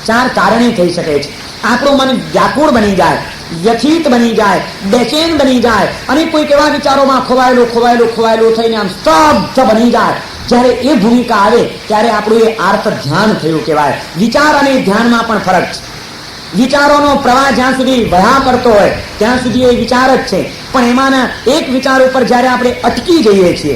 ચાર કારણે થઈ શકે છે. આપણું મન વ્યાકુળ બની જાય, વ્યથિત બની જાય, બેચેન બની જાય, અને કોઈક એવા વિચારોમાં ખોવાયેલું ખોવાયેલું ખોવાયેલું થઈને આમ સ્તબ્ધ બની જાય. જ્યારે એ ભૂમિકા આવે ત્યારે આપણું એ આર્ત ધ્યાન થયું કહેવાય. વિચાર અને ધ્યાનમાં પણ ફરક છે. વિચારોનો પ્રવાહ જ્યાં સુધી વહા કરતો હોય ત્યાં સુધી એ વિચાર જ છે, પણ એમાંના એક વિચાર ઉપર જ્યારે આપણે અટકી જઈએ છીએ,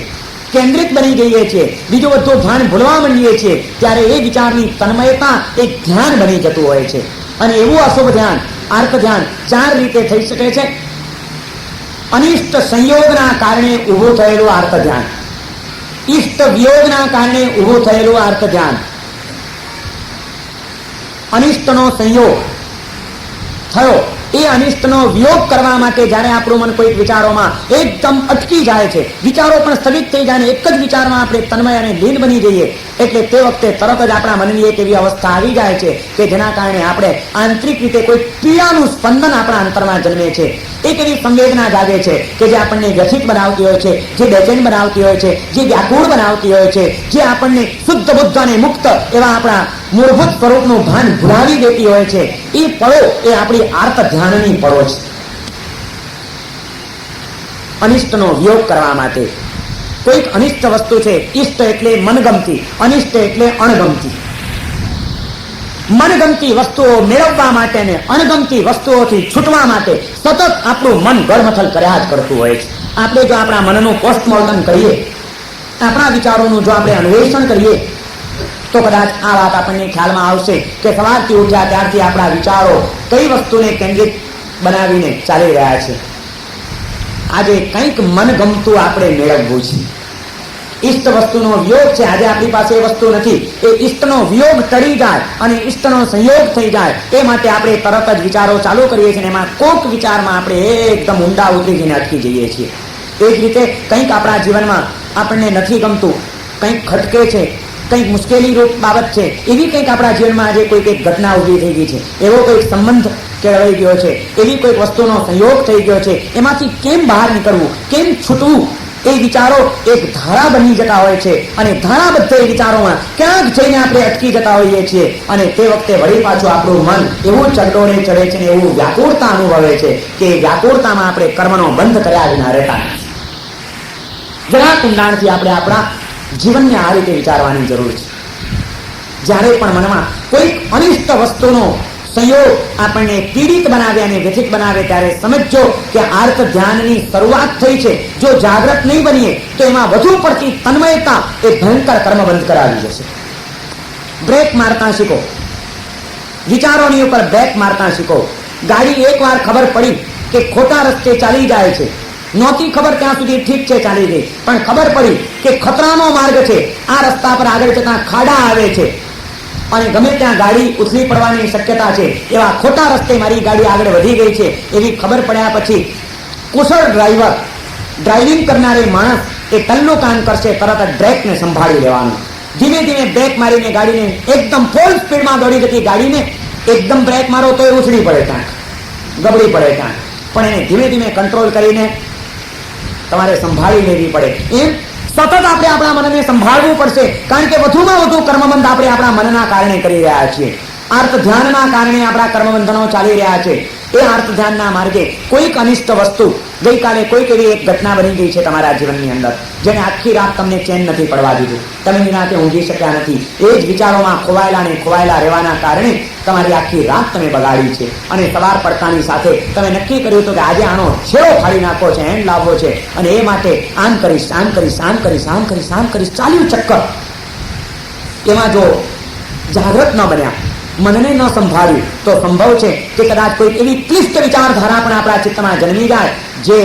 કેન્દ્રિત બની જઈએ છીએ, બીજું બધું ભાન ભૂલવા માંડીએ છીએ, ત્યારે એ વિચારની તન્મયતા એક ધ્યાન બની જતું હોય છે. અને એવું અશુભ ધ્યાન, આર્ત ધ્યાન ચાર રીતે થઈ શકે છે. અનિષ્ટ સંયોગના કારણે ઊભું થયેલું આર્ત ધ્યાન, ઇષ્ટ વિયોગના કારણે ઊભું થયેલું આર્ત ધ્યાન. અનિષ્ટનો સંયોગ થયો, એ અનિષ્ટનો વિયોગ કરવા માટે જ્યારે આપણું મન કોઈક વિચારોમાં એકદમ અટકી જાય છે, વિચારો પણ સ્થગિત થઈ જાય, એક જ વિચારમાં આપણે તન્મય અને લીન બની જઈએ, એટલે તે વખતે તરત જ આપણા મનની એક એવી અવસ્થા આવી જાય છે કે જેના કારણે આપણે આંતરિક રીતે કોઈ પીડાનું સ્પંદન આપણા અંતરમાં જન્મે છે. એક એવી સંવેદના જાગે છે કે જે આપણને વ્યથિત બનાવતી હોય છે, જે બેચેન બનાવતી હોય છે, જે વ્યાકુળ બનાવતી હોય છે, જે આપણને શુદ્ધ બુદ્ધ અને મુક્ત એવા આપણા મૂળભૂત સ્વરૂપનું ભાન ભૂલાવી દેતી હોય છે. એ પળો એ આપણી આર્ત ધ્યાનની પળો છે. અનિષ્ટનો વિયોગ કરવા માટે કોઈક અનિષ્ટ વસ્તુ છે, ઇષ્ટ એટલે મનગમતી, અનિષ્ટ એટલે અણગમતી. મનગમતી વસ્તુઓ મેળવવા માટે ને અણગમતી વસ્તુઓથી છૂટવા માટે સતત આપણું મન ગળમથલ કર્યા જ કરતું હોય છે. આપણે જો આપણા મનનું પોસ્ટમોર્ટમ કરીએ, આપણા વિચારોનું જો આપણે અન્વેષણ કરીએ, તો કદાચ આ વાત આપણને ખ્યાલમાં આવશે કે સવારથી ઉઠ્યા ત્યારથી આપણા વિચારો કઈ વસ્તુને કેન્દ્રિત બનાવીને ચાલી રહ્યા છે. આજે કંઈક મનગમતું આપણે મેળવવું છે. ઇષ્ટ વસ્તુનો વિયોગ છે, આજે આપણી પાસે એ વસ્તુ નથી. એ ઇષ્ટનો વિયોગ ટળી જાય અને ઇષ્ટનો સંયોગ થઈ જાય, એ માટે આપણે તરત જ વિચારો ચાલુ કરીએ છીએ, એમાં કોક વિચારમાં આપણે એકદમ ઊંડા ઉતરી જઈને અટકી જઈએ છીએ. એ જ રીતે કંઈક આપણા જીવનમાં આપણને નથી ગમતું, કંઈક ખટકે છે, કંઈક મુશ્કેલી રૂપ બાબત છે, એવી કંઈક આપણા જીવનમાં આજે કોઈક એક ઘટના ઊભી થઈ ગઈ છે, એવો કોઈક સંબંધ કેળવાઈ ગયો છે, એવી કોઈક વસ્તુનો સંયોગ થઈ ગયો છે, એમાંથી કેમ બહાર નીકળવું, કેમ છૂટવું, એ વિચારો એક ધારા બની જતા હોય છે અને ધારાબદ્ધ એ વિચારોમાં ક્યાંક જઈને આપણે અટકી જતા હોઈએ છીએ અને તે વખતે વળી પાછું આપણું મન એવું ચંડોળે ચડે છે ને એવું વ્યાકુળતા અનુભવે છે કે એ વ્યાકુળતામાં આપણે કર્મનો બંધ કર્યા વિના રહેતા નથી. જરા કુંડાણથી આપણે આપણા જીવનને આ રીતે વિચારવાની જરૂર છે. જ્યારે પણ મનમાં કોઈ અનિષ્ટ વસ્તુનો સંયોગ આપણને પીડિત બનાવે અને વ્યથિત બનાવે ત્યારે સમજો કે આર્ત ધ્યાનની શરૂઆત થઈ છે. જો જાગૃત નહીં બનીએ તો એમાં વધુ પડતી તન્મયતા એ ભયંકર કર્મબંધ કરાવી જશે. બ્રેક મારતા શીખો, વિચારોની ઉપર બ્રેક મારતા શીખો. ગાડી એકવાર ખબર પડી કે ખોટા રસ્તે ચાલી જાય છે, નહોતી ખબર ત્યાં સુધી ઠીક છે ચાલી ગઈ, પણ ખબર પડી કે ખતરાનો માર્ગ છે, આ રસ્તા પર આગળ જતા ખાડા આવે છે અને ગમે ત્યાં ગાડી ઉથલી પડવાની શક્યતા છે, એવા ખોટા રસ્તે મારી ગાડી આગળ વધી ગઈ છે, એવી ખબર પડ્યા પછી કુશળ ડ્રાઇવિંગ કરનારે માણસ એ ટલ્લું કામ કરશે, તરત જ બ્રેકને સંભાળી લેવાનું. ધીમે ધીમે બ્રેક મારીને ગાડીને એકદમ ફૂલ સ્પીડમાં દોડી જતી ગાડીને એકદમ બ્રેક મારો તો એ ઉછળી પડે ક્યાંક, ગબડી પડે ક્યાંક, પણ એને ધીમે ધીમે કંટ્રોલ કરીને તમારે સંભાળી લેવી પડે. એમ સતત આપણે આપણા મનને સંભાળવું પડશે, કારણ કે વધુમાં વધુ કર્મબંધ આપણે આપણા મનના કારણે કરી રહ્યા છીએ. આર્ત ધ્યાનના કારણે આપણા કર્મબંધનો ચાલી રહ્યા છે. એ આર્ત ધ્યાનના માર્ગે કોઈક અનિષ્ટ વસ્તુ, ગઈકાલે કોઈક એવી એક ઘટના બની ગઈ છે તમારા જીવનની અંદર જેને આખી રાત તમને ચેન નથી પડવા દીધું, તમે નિરાંતે ઊંઘી શક્યા નથી. એ જ વિચારોમાં ખોવાયેલા રહેવાના કારણે તમારી આખી રાત તમે બગાડી છે અને સવાર પડતાની સાથે તમે નક્કી કર્યું હતું કે આજે આનો છેડો ફાડી નાખવો છે, એન્ડ લાવવો છે અને એ માટે આમ કરીશ, આમ કરીશ, આમ કરીશ, આમ કરીશ, આમ કરીશ, ચાલ્યું ચક્કર. એમાં જો જાગૃત ન બન્યા, મનને ન સંભાળ્યું તો સંભવ છે કે કદાચ કોઈ એવી ક્લિષ્ટ વિચારધારા પણ આપણા ચિત્તમાં જન્મી જાય જે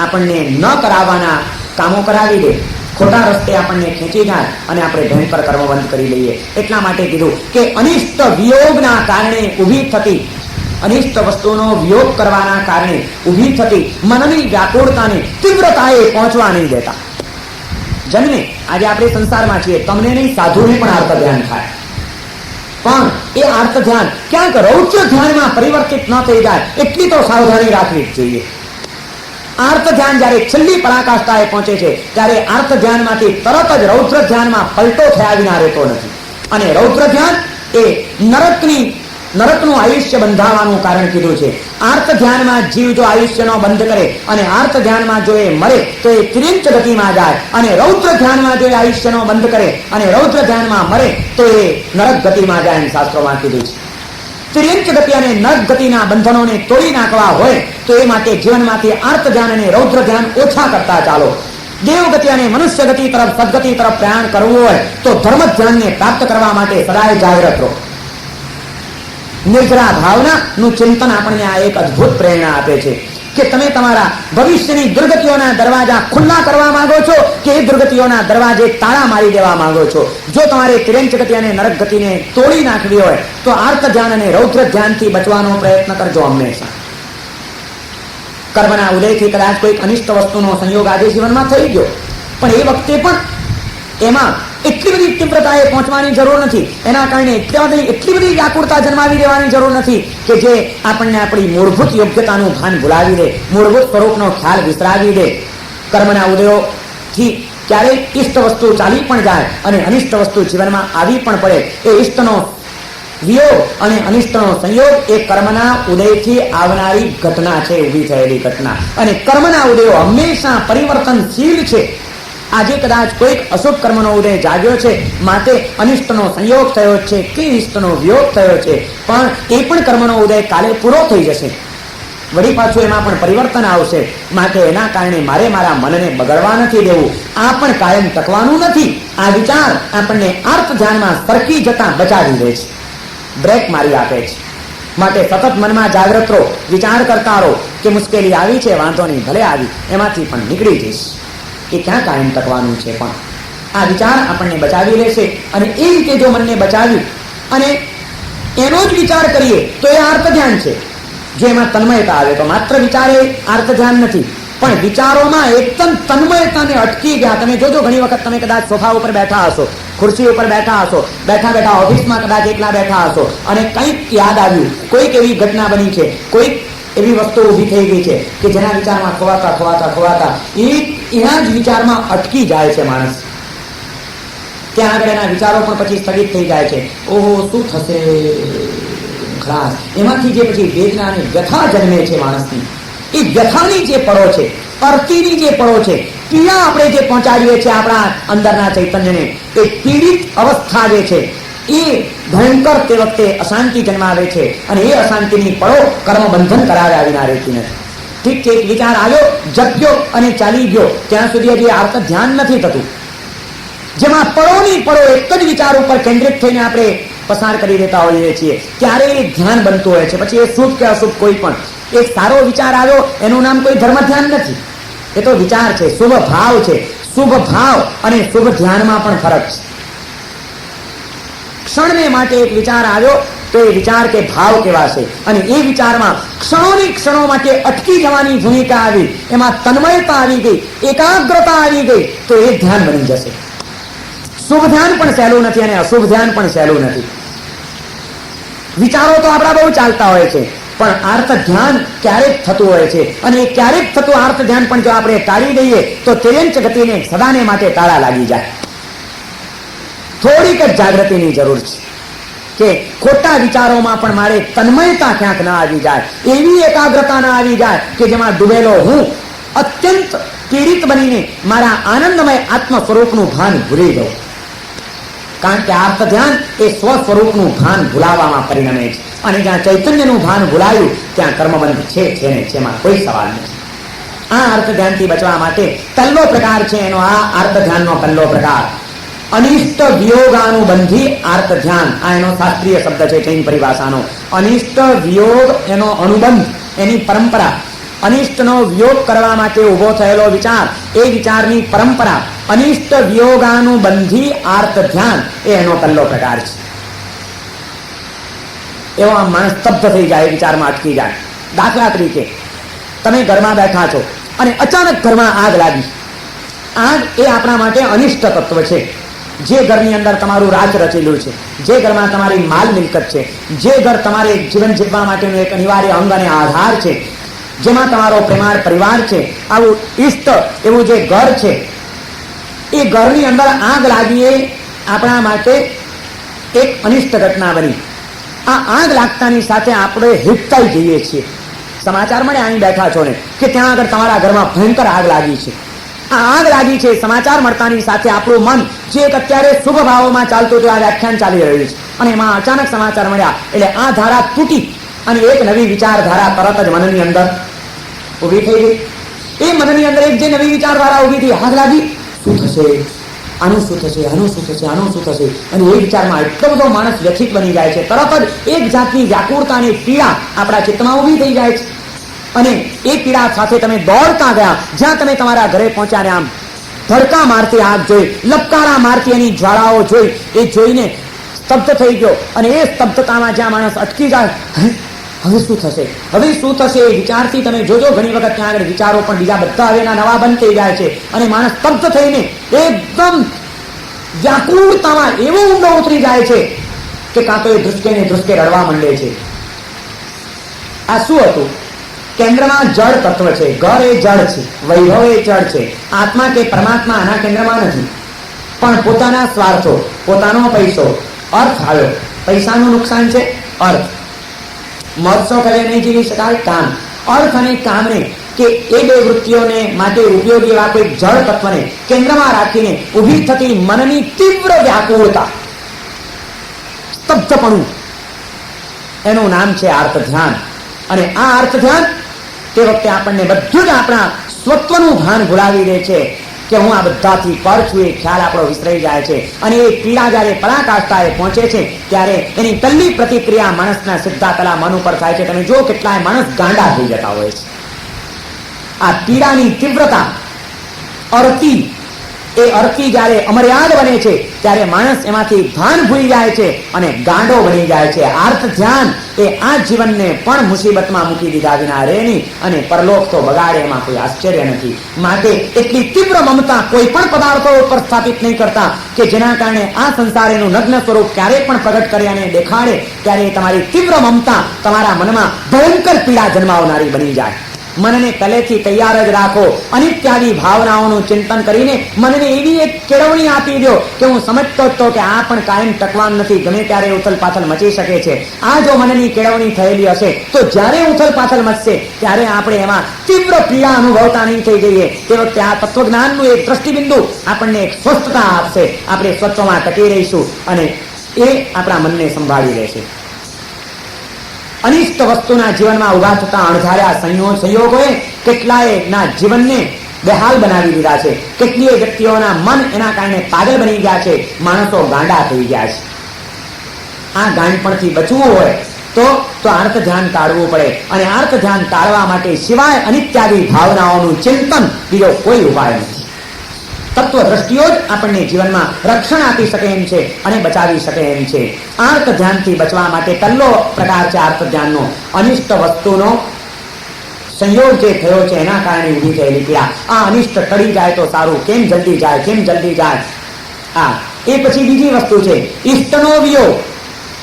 આપણને ન કરાવવાના કામો કરાવી દે, ખોટા રસ્તે આપણને ખેંચી જાય અને આપણે ભયંકર કર્મબંધ કરી લઈએ. એટલા માટે કીધું કે અનિષ્ટ વિયોગના કારણે ઊભી થતી, અનિષ્ટ વસ્તુનો વિયોગ કરવાના કારણે ઊભી થતી મનની વ્યાકુળતાને તીવ્રતાએ પહોંચવા નહીં દેતા. જન્મે આજે આપણે સંસારમાં છીએ, તમને નહીં સાધુને પણ આર્ત ધ્યાન થાય, પણ એ આર્ત ધ્યાન ક્યાંક રૌદ્ર ધ્યાનમાં પરિવર્તિત ન થઈ જાય એટલી તો સાવધાની રાખવી જ જોઈએ. આર્ત ધ્યાન જ્યારે છેલ્લી પરાકાષ્ઠાએ પહોંચે છે ત્યારે આર્ત ધ્યાનમાંથી તરત જ રૌદ્ર ધ્યાનમાં પલટો થયા વિના રહેતો નથી. અને રૌદ્ર ધ્યાન એ નરકનું આયુષ્ય બંધાવવાનું કારણ કીધું છે. આર્ત ધ્યાનમાં જીવ જો આયુષ્યનો બંધ કરે અને આર્ત ધ્યાનમાં જો એ મરે તો એ તિર્યંચ ગતિમાં જાય, અને રૌદ્ર ધ્યાનમાં જો એ આયુષ્યનો બંધ કરે અને રૌદ્ર ધ્યાનમાં મરે તો એ નરક ગતિમાં જાય એમ શાસ્ત્રોમાં કીધું છે. તિર્યંચ ગતિ અને નરક ગતિના બંધનોને તોડી નાખવા હોય તો એ માટે જીવનમાંથી આર્ત ધ્યાન અને રૌદ્ર ધ્યાન ઓછા કરતા ચાલો. દેવગતિ અને મનુષ્ય ગતિ તરફ, સદગતિ તરફ પ્રયાણ કરવું હોય તો ધર્મ ધ્યાનને પ્રાપ્ત કરવા માટે સદાય જાગૃત રહો. નિર્જરા ભાવનાનું ચિંતન આપણને આ એક અદ્ભુત પ્રેરણા આપે છે કે તમે તમારા ભવિષ્યની દુર્ગતિઓના દરવાજા ખુલ્લા કરવા માંગો છો કે એ દુર્ગતિઓના દરવાજે તાળા મારી દેવા માંગો છો. જો તમારે તિર્યંચ ગતિ અને નરક ગતિને તોડી નાખવી હોય તો આર્ત ધ્યાન અને રૌદ્ર ધ્યાનથી બચવાનો પ્રયત્ન કરજો હંમેશા. કર્મના ઉદયથી કદાચ કોઈક અનિષ્ટ વસ્તુનો સંયોગ આજે જીવનમાં થઈ ગયો, પણ એ વખતે પણ એમાં એટલી બધી તીવ્રતાએ પહોંચવાની જરૂર નથી. એના કારણે એટલી બધી વ્યાકુળતા જન્માવી દેવાની જરૂર નથી કે જે આપણને આપણી મૂળભૂત યોગ્યતાનું ભાન ભૂલાવી દે, મૂળભૂત સ્વરૂપનો ખ્યાલ વિસરાવી દે. કર્મના ઉદયોથી ક્યારેક ઇષ્ટ વસ્તુ ચાલી પણ જાય અને અનિષ્ટ વસ્તુ જીવનમાં આવી પણ પડે. એ ઇષ્ટનો વિયોગ અને અનિષ્ટનો સંયોગ એ કર્મના ઉદયથી આવનારી ઘટના છે, ઊભી થયેલી ઘટના. અને કર્મના ઉદયો હંમેશા પરિવર્તનશીલ છે. આજે કદાચ કોઈક અશુભ કર્મનો ઉદય જાગ્યો છે, માટે અનિષ્ટનો સંયોગ થયો છે કે ઇષ્ટનો વિયોગ થયો છે, પણ એ પણ કર્મનો ઉદય કાલે પૂરો થઈ જશે, વળી પાછું એમાં પણ પરિવર્તન આવશે. માટે એના કારણે મારે મારા મનને બગડવા નથી દેવું, આ પણ કાયમ ટકવાનું નથી. આ વિચાર આપણને આર્ત ધ્યાનમાં સરકી જતા બચાવી દે છે, બ્રેક મારી આપે છે. માટે સતત મનમાં જાગૃત રહો, વિચાર કરતા રહો કે મુશ્કેલી આવી છે, વાંધો નહીં, ભલે આવી, એમાંથી પણ નીકળી જઈશ. એ ક્યાં કાયમ ટકવાનું છે, પણ આ વિચાર આપણને બચાવી લેશે. અને એ રીતે જો મનને બચાવ્યું અને એનો જ વિચાર કરીએ તો એ આર્ત ધ્યાન છે. જો એમાં તન્મયતા આવે તો માત્ર વિચાર એ આર્ત ધ્યાન નથી, પણ વિચારોમાં એકદમ તન્મયતાને અટકી ગયા. તમે જોજો, ઘણી વખત તમે કદાચ સોફા ઉપર બેઠા હશો ખુરશી ઉપર બેઠા હશો, બેઠા બેઠા ઓફિસમાં કદાચ એકલા બેઠા હશો અને કંઈક યાદ આવ્યું, કોઈક એવી ઘટના બની છે, કોઈક એવી વસ્તુ ઊભી થઈ ગઈ છે કે જેના વિચારમાં ખોવાતા એના જ વિચારમાં અટકી જાય છે માણસ. ત્યાં આગળ એના વિચારો પણ પછી સ્થગિત થઈ જાય છે. ઓહો, શું થશે? ખલાસ. એમાંથી જે પછી વેદના અને વ્યથા જન્મે છે માણસની, એ વ્યથાની જે પળો છે, અર્તીની જે પળો છે, પીડા આપણે જે પહોંચાડીએ છીએ આપણા અંદરના ચૈતન્યને, એ પીડિત અવસ્થા જે છે એ ભયંકર તે વખતે અશાંતિ જન્માવે છે અને એ અશાંતિની પળો કર્મબંધન કરાવ્યા વિના રહેતી નથી. ઠીક છે, એક વિચાર આવ્યો, જપ્યો અને ચાલી ગયો, ત્યાં સુધી હજી આર્ત ધ્યાન નથી થતું. જેમાં પળોની પળો એક જ વિચાર ઉપર કેન્દ્રિત થઈને આપણે પસાર કરી દેતા હોઈએ છીએ, ત્યારે એ ધ્યાન બનતું હોય છે. પછી એ શુભ કે અશુભ કોઈ પણ એક સારો વિચાર આવ્યો, એનું નામ કોઈ ધર્મ ધ્યાન નથી, એ તો વિચાર છે, શુભ ભાવ છે. શુભ ભાવ અને શુભ ધ્યાનમાં પણ ફરક છે. ક્ષણને માટે એક વિચાર આવ્યો તો એ વિચાર કે ભાવ કેવા છે, અને એ વિચારમાં ક્ષણોની ક્ષણો માટે અટકી જવાની ભૂમિકા આવી, એમાં તન્મયતા આવી ગઈ, એકાગ્રતા આવી ગઈ, તો એ ધ્યાન બની જશે. શુભ ધ્યાન પણ સહેલું નથી અને અશુભ ધ્યાન પણ સહેલું નથી. વિચારો તો આપણા બહુ ચાલતા હોય છે, પણ આર્ત ધ્યાન ક્યારેક થતું હોય છે, અને એ ક્યારેક થતું આર્ત ધ્યાન પણ જો આપણે ટાળી દઈએ તો તેરેન્ચ ગતિને સદાને માટે તાળા લાગી જાય. થોડીક જ જાગૃતિની જરૂર છે કે ખોટા વિચારોમાં પણ મારે તન્મયતા ક્યાંક ના આવી જાય, એવી એકાગ્રતા ના આવી જાય કે જેમાં ડૂબેલો હું અત્યંત પીડિત બનીને મારા આનંદમય આત્મ સ્વરૂપનું ભાન ભૂલી જાઉં. કારણ કે આર્ત ધ્યાન એ સ્વ સ્વરૂપનું ભાન ભૂલાવવામાં પરિણમે છે, અને જ્યાં ચૈતન્યનું ભાન ભૂલાયું ત્યાં કર્મબંધ છે ને જેમાં કોઈ સવાલ નથી. આ અર્થ ધ્યાનથી બચવા માટે પહેલો પ્રકાર છે એનો, આ અર્થ ધ્યાનનો પહેલો પ્રકાર અનિષ્ટ વિયોગાનુબંધી આર્ત ધ્યાન. આ એનો શાસ્ત્રીય શબ્દ છે જૈન પરિભાષાનો. અનિષ્ટ વિયોગ એનો અનુબંધ, એની પરંપરા. અનિષ્ટનો વિયોગ કરવા માટે ઉભો થયેલો વિચાર, એ વિચારની પરંપરા, અનિષ્ટ વિયોગાનુબંધી આર્ત ધ્યાન, એ એનો પહેલો પ્રકાર છે. એવો આમ માણસ સ્તબ્ધ થઈ જાય, વિચારમાં અટકી જાય. દાખલા તરીકે તમે ઘરમાં બેઠા છો અને અચાનક ઘરમાં આગ લાગી. આગ એ આપણા માટે અનિષ્ટ તત્વ છે. જે ઘરની અંદર તમારું રાજ રચેલું છે, જે ઘરમાં તમારી માલ મિલકત છે, જે ઘર તમારે જીવન જીવવા માટેનું એક અનિવાર્ય અંગ અને આધાર છે, જેમાં તમારો પ્રેમાળ પરિવાર છે, આવું ઇષ્ટ એવું જે ઘર છે, એ ઘરની અંદર આગ લાગી એ આપણા માટે એક અનિષ્ટ ઘટના બની. આ આગ લાગતાની સાથે આપણે હિપતાઈ જઈએ છીએ. સમાચાર મળે અહીં બેઠા છો ને કે ત્યાં આગળ તમારા ઘરમાં ભયંકર આગ લાગી છે. આ આગ લાગી છે સમાચાર મળતાની સાથે આપણું મન જે એક અત્યારે શુભ ભાવોમાં ચાલતું હતું, આ વ્યાખ્યાન ચાલી રહ્યું છે, અને એમાં અચાનક સમાચાર મળ્યા એટલે આ ધારા તૂટી અને એક નવી વિચારધારા તરત જ મનની અંદર ઊભી થઈ ગઈ. એ મનની અંદર એક જે નવી વિચારધારા ઊભી થઈ, આગ લાગી, શું થશે, આનું શું થશે, આનું શું થશે, આનું શું થશે, અને એ વિચારમાં એટલો બધો માણસ વ્યથિત બની જાય છે. તરત જ એક જાતની વ્યાકુળતા અને પીડા આપણા ચિત્તમાં ઊભી થઈ જાય છે, અને એ પીડા સાથે તમે દોડતા ગયા. જ્યાં તમે તમારા ઘરે પહોંચ્યા, આમ ધડકા મારતી આગ જોઈ, લપકારા મારતી એની જ્વાળાઓ જોઈ, એ જોઈને સ્તબ્ધ થઈ ગયો. અને એ સ્તબ્ધતામાં જ્યાં માણસ અટકી જાય, હવે શું થશે, હવે શું થશે, એ વિચારથી તમે જોજો ઘણી વખત ત્યાં આગળ વિચારો પણ બીજા બધા હવે નવા બંધ થઈ જાય છે, અને માણસ સ્તબ્ધ થઈને એકદમ વ્યાકુળતામાં એવો ઊંડો ઉતરી જાય છે કે કાં તો એ ધ્રુસકે ને ધ્રુસકે રડવા માંડે છે. આ શું હતું? કેન્દ્રમાં જળ તત્વ છે, ઘર એ જળ છે, વૈભવ એ જળ છે, આત્મા કે પરમાત્મા આના કેન્દ્રમાં નથી. પણ પોતાના સ્વાર્થો, પોતાનો પૈસો, અર્થ આવ્યો, પૈસાનું નુકસાન છે, અર્થ, મહોત્સવ કરે નહીં જીવી શકાય, કામ. અર્થ અને કામને કે એ બે વૃત્તિઓને માટે ઉપયોગી એવા કોઈ જળ તત્વને કેન્દ્રમાં રાખીને ઊભી થતી મનની તીવ્ર વ્યાકુળતા, સ્તબ્ધપણું, એનું નામ છે આર્ત ધ્યાન. અને આ અર્થ ધ્યાન તે વખતે આપણને બધું જ આપણા સ્વત્વનું ભાન ભૂલાવી દે છે કે હું આ બધાથી પર છું, એ ખ્યાલ આપણો વિસરાઈ જાય છે. અને એ પીડા જ્યારે પરાકાષ્ઠાએ પહોંચે છે ત્યારે એની પહેલી પ્રતિક્રિયા માણસના સીધા તલા મન ઉપર થાય છે. તમે જો કેટલાય માણસ ગાંડા થઈ જતા હોય છે. આ પીડાની તીવ્રતા, અરતી, એ અર્થી જ્યારે અમર્યાદ બને છે ત્યારે માણસ એમાંથી ભાન ભૂલી જાય છે અને ગાંડો બની જાય છે. આર્ત ધ્યાન એ આ જીવનને પણ મુસીબતમાં મૂકી દીધા વિના રહે નહીં અને પરલોક તો બગાડે એમાં કોઈ આશ્ચર્ય નથી. માટે એટલી તીવ્ર મમતા કોઈ પણ પદાર્થો ઉપર સ્થાપિત નહીં કરતા કે જેના કારણે આ સંસાર એનું નગ્ન સ્વરૂપ ક્યારેય પણ પ્રગટ કરે અને દેખાડે ત્યારે તમારી તીવ્ર મમતા તમારા મનમાં ભયંકર પીડા જન્માવનારી બની જાય. મનને તલેથી તૈયાર જ રાખો. અનિત્યાદી ભાવનાઓનું ચિંતન કરીને મનને એવી એક કેળવણી આપી દો કે હું સમજતો હતો કે આ પણ કાયમ ટકવાનું નથી, ગમે ત્યારે ઉથલ પાથલ મચી શકે છે. આ જો મનની કેળવણી થયેલી હશે તો જ્યારે ઉથલ પાથલ મચશે ત્યારે આપણે એમાં તીવ્ર પીડા અનુભવતા નહીં થઈ જઈએ. તે વખતે આ તત્વજ્ઞાનનું એક દ્રષ્ટિબિંદુ આપણને એક સ્વસ્થતા આપશે. આપણે સ્વત્વમાં ટકી રહીશું અને એ આપણા મનને સંભાળી રહેશે. અનિષ્ટ વસ્તુના જીવનમાં ઉભા થતા અણધાર્યા સંયોગોએ કેટલાય ના જીવનને બેહાલ બનાવી દીધા છે. કેટલીય વ્યક્તિઓના મન એના કારણે પાગલ બની ગયા છે. માણસો ગાંડા થઈ ગયા છે. આ ગાંડપણથી બચવું હોય તો આર્ત ધ્યાન ટાળવું પડે અને આર્ત ધ્યાન ટાળવા માટે સિવાય અનિત્યાદી ભાવનાઓનું ચિંતન બીજો કોઈ ઉપાય નથી. તત્વ દ્રષ્ટિઓ જ આપણને જીવનમાં રક્ષણ આપી શકે એમ છે અને બચાવી શકે એમ છે. આર્ત ધ્યાનથી બચવા માટે પહેલો પ્રકાર છે આર્ત ધ્યાનનો અનિષ્ટ વસ્તુનો સંયોગ જે થયો છે એના કારણે ઊભી થયેલી પીડા. આ અનિષ્ટ ટળી જાય તો સારું, કેમ જલ્દી જાય, કેમ જલ્દી જાય. એ પછી બીજી વસ્તુ છે ઇષ્ટનો વિયોગ.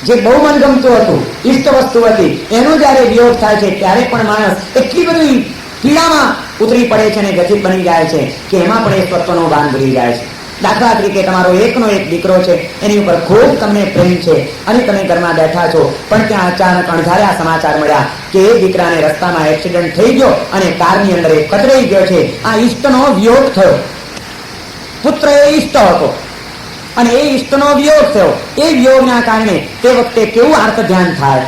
જે બહુ મનગમતું હતું, ઇષ્ટ વસ્તુ હતી, એનો જયારે વિયોગ થાય છે ત્યારે પણ માણસ એટલી બધી પીડામાં ઉતરી પડે છે અને ગતિત બની જાય છે કે એમાં પણ એ તત્વનો ભાન ભૂલી જાય છે. દાખલા તરીકે તમારો એકનો એક દીકરો છે, એની ઉપર ખૂબ તમને પ્રેમ છે અને તમે ઘરમાં બેઠા છો, પણ ત્યાં અચાનક અણધાર્યા સમાચાર મળ્યા કે એ દીકરાને રસ્તામાં એક્સિડન્ટ થઈ ગયો અને કારની અંદર એ કતરાઈ ગયો છે. આ ઇષ્ટનો વિયોગ થયો. પુત્ર એ ઇષ્ટ હતો અને એ ઇષ્ટનો વિયોગ થયો. એ વિયોગના કારણે તે વખતે કેવું આર્ત ધ્યાન થાય,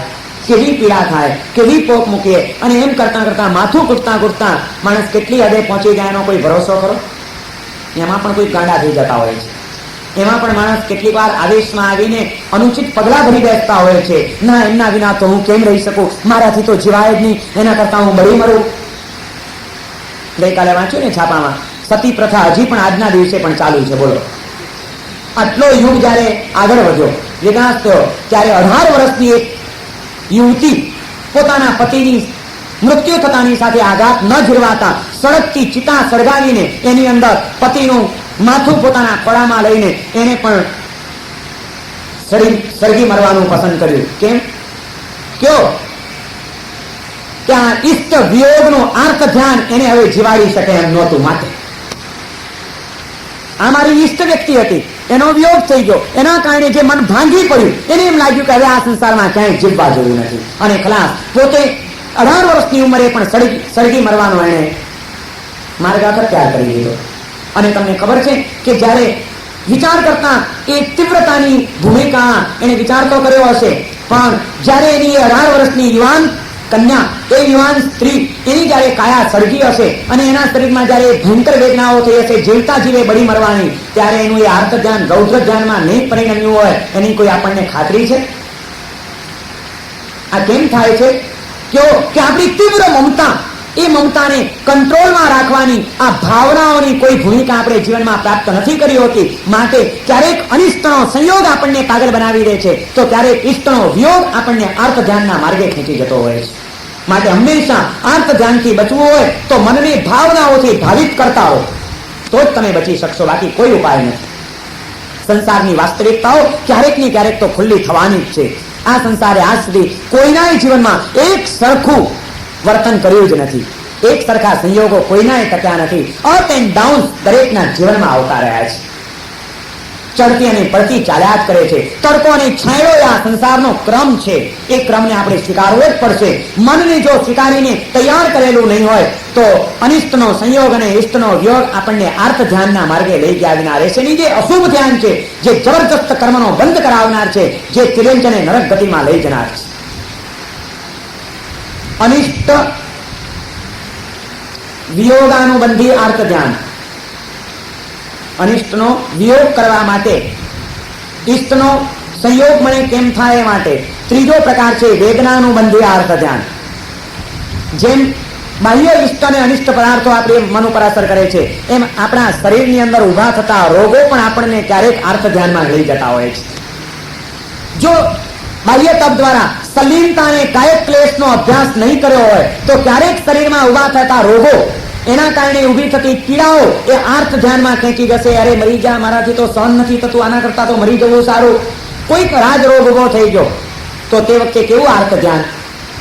કેવી પીડા થાય, કેવી પોક મૂકીએ અને એમ કરતા કરતા માથું કૂટતા માણસ કેટલી હદે પહોંચી જાય એનો કોઈ ભરોસો કરો? એમાં પણ કોઈ ગાંડા થઈ જતા હોય છે. એમાં પણ માણસ કેટલીક વાર આવેશમાં આવીને અનુચિત પગલાં ભરી બેસતા હોય છે. ના, એમના વિના તો હું કેમ રહી શકું, મારાથી તો જીવાય જ નહીં, એના કરતા હું બળી મરું. ગઈકાલે વાંચ્યું ને છાપામાં, સતી પ્રથા હજી પણ આજના દિવસે પણ ચાલુ છે. બોલો, આટલો યુગ જયારે આગળ વધ્યો, વિકાસ થયો, ત્યારે 18 વર્ષની એક યુવતી પોતાના પતિની મૃત્યુ થતાની સાથે આઘાત ન ઝીલવાતા સળગતી ચિતા સળગાવીને એની અંદર પતિનું માથું પોતાના ખોળામાં લઈને એને પણ સળગી મરવાનું પસંદ કર્યું. કેમ? કયો ત્યાં ઇષ્ટ વિયોગનું આર્ત ધ્યાન એને હવે જીવાડી શકે એમ નહોતું. માટે આ મારી ઇષ્ટ વ્યક્તિ હતી, એનો વિયોગ થઈ ગયો, એના કારણે જે મન ભાંગી પડ્યું, એને એમ લાગ્યું કે હવે આ સંસારમાં ક્યાંય જીવવા જેવું નથી અને ખલાસ. પોતે 18 વર્ષની ઉંમરે પણ સળગી મરવાનો એને માર્ગ તૈયાર કરી દીધો. અને તમને ખબર છે કે જ્યારે વિચાર કરતા એ તીવ્રતાની ભૂમિકા એને વિચાર તો કર્યો હશે, પણ જ્યારે એની 18 વર્ષની યુવાન કન્યા, એ યુવાન સ્ત્રી, એની જયારે કાયા સળગી હશે અને એના શરીરમાં જયારે ભયંકર વેદનાઓ થઈ હશે, જીવતા જીવે બળી મરવાની, ત્યારે એનું એ આર્ત ધ્યાન રૌદ્ર ધ્યાનમાં નહીં પરિણમ્યું હોય એની કોઈ આપણને ખાતરી છે? આ કેમ થાય છે? કે આપણી તીવ્ર મમતા, એ મમતાને કંટ્રોલમાં રાખવાની આ ભાવનાઓની કોઈ ભૂમિકા આપણે જીવનમાં પ્રાપ્ત નથી કરી હોતી. માટે ક્યારેક અનિષ્ટનો સંયોગ આપણને પાગલ બનાવી દે છે તો ક્યારેક ઇષ્ટનો વિયોગ આપણને આર્ત ધ્યાનના માર્ગે ખેંચી જતો હોય છે. માટે હંમેશા આર્ત ધ્યાનથી બચવું હોય તો મનને ભાવનાઓથી ભાવિત કરતા હો તો જ તમે બચી શકશો, બાકી કોઈ ઉપાય નથી. સંસારની વાસ્તવિકતાઓ ક્યારેક ને ક્યારેક તો ખુલ્લી થવાની જ છે. આ સંસારે આજ સુધી કોઈના જીવનમાં એક સરખું વર્તન કર્યું જ નથી. એક સરખા સંયોગો કોઈનાય ટક્યા નથી. અપ એન્ડ ડાઉન દરેકના જીવનમાં આવતા રહ્યા છે. ચડતી અને પડતી ચાલ્યા જ કરે છે. તડકો અને છાંયડો આ સંસારનો ક્રમ છે. એ ક્રમને આપણે સ્વીકારવો જ પડશે. મનને જો સ્વીકારીને તૈયાર કરેલું નહીં હોય તો અનિષ્ટનો સંયોગ અને ઇષ્ટનો વિયોગ આપણને આર્ત ધ્યાનના માર્ગે લઈ ગયા વિના રહેશે નહીં. જે અશુભ ધ્યાન છે, જે જબરજસ્ત કર્મનો બંધ કરાવનાર છે, જે તિર્યંચને નરક ગતિમાં લઈ જનાર છે. અનિષ્ટ વિયોગાનુબંધી આર્ત ધ્યાન. અનિષ્ટનો વિયોગ કરવા માટે, ઇષ્ટનો સંયોગ મને કેમ થાય એ માટે ત્રીજો પ્રકાર છે વેદનાનુબંધી આર્ત ધ્યાન. જેમ બાહ્ય ઇષ્ટ અને અનિષ્ટ પદાર્થો આપણી મન ઉપર અસર કરે છે, એમ આપણા શરીરની અંદર ઉભા થતા રોગો પણ આપણને ક્યારેક આર્ત ધ્યાનમાં લઈ જતા હોય છે. જો બાહ્ય તપ દ્વારા સલીનતા અને કાયક ક્લેશનો અભ્યાસ નહીં કર્યો હોય તો ક્યારેક શરીરમાં ઉભા થતા રોગો, એના કારણે ઊભી થતી પીડાઓ એ આર્ત ધ્યાનમાં ખેંચી જશે. અરે મરી જા, મારાથી તો સહન નથી થતું, આના કરતા તો મરી જવું સારું. કોઈક રાજ રોગ ઉભો થઈ ગયો તો તે વખતે કેવું આર્ત ધ્યાન?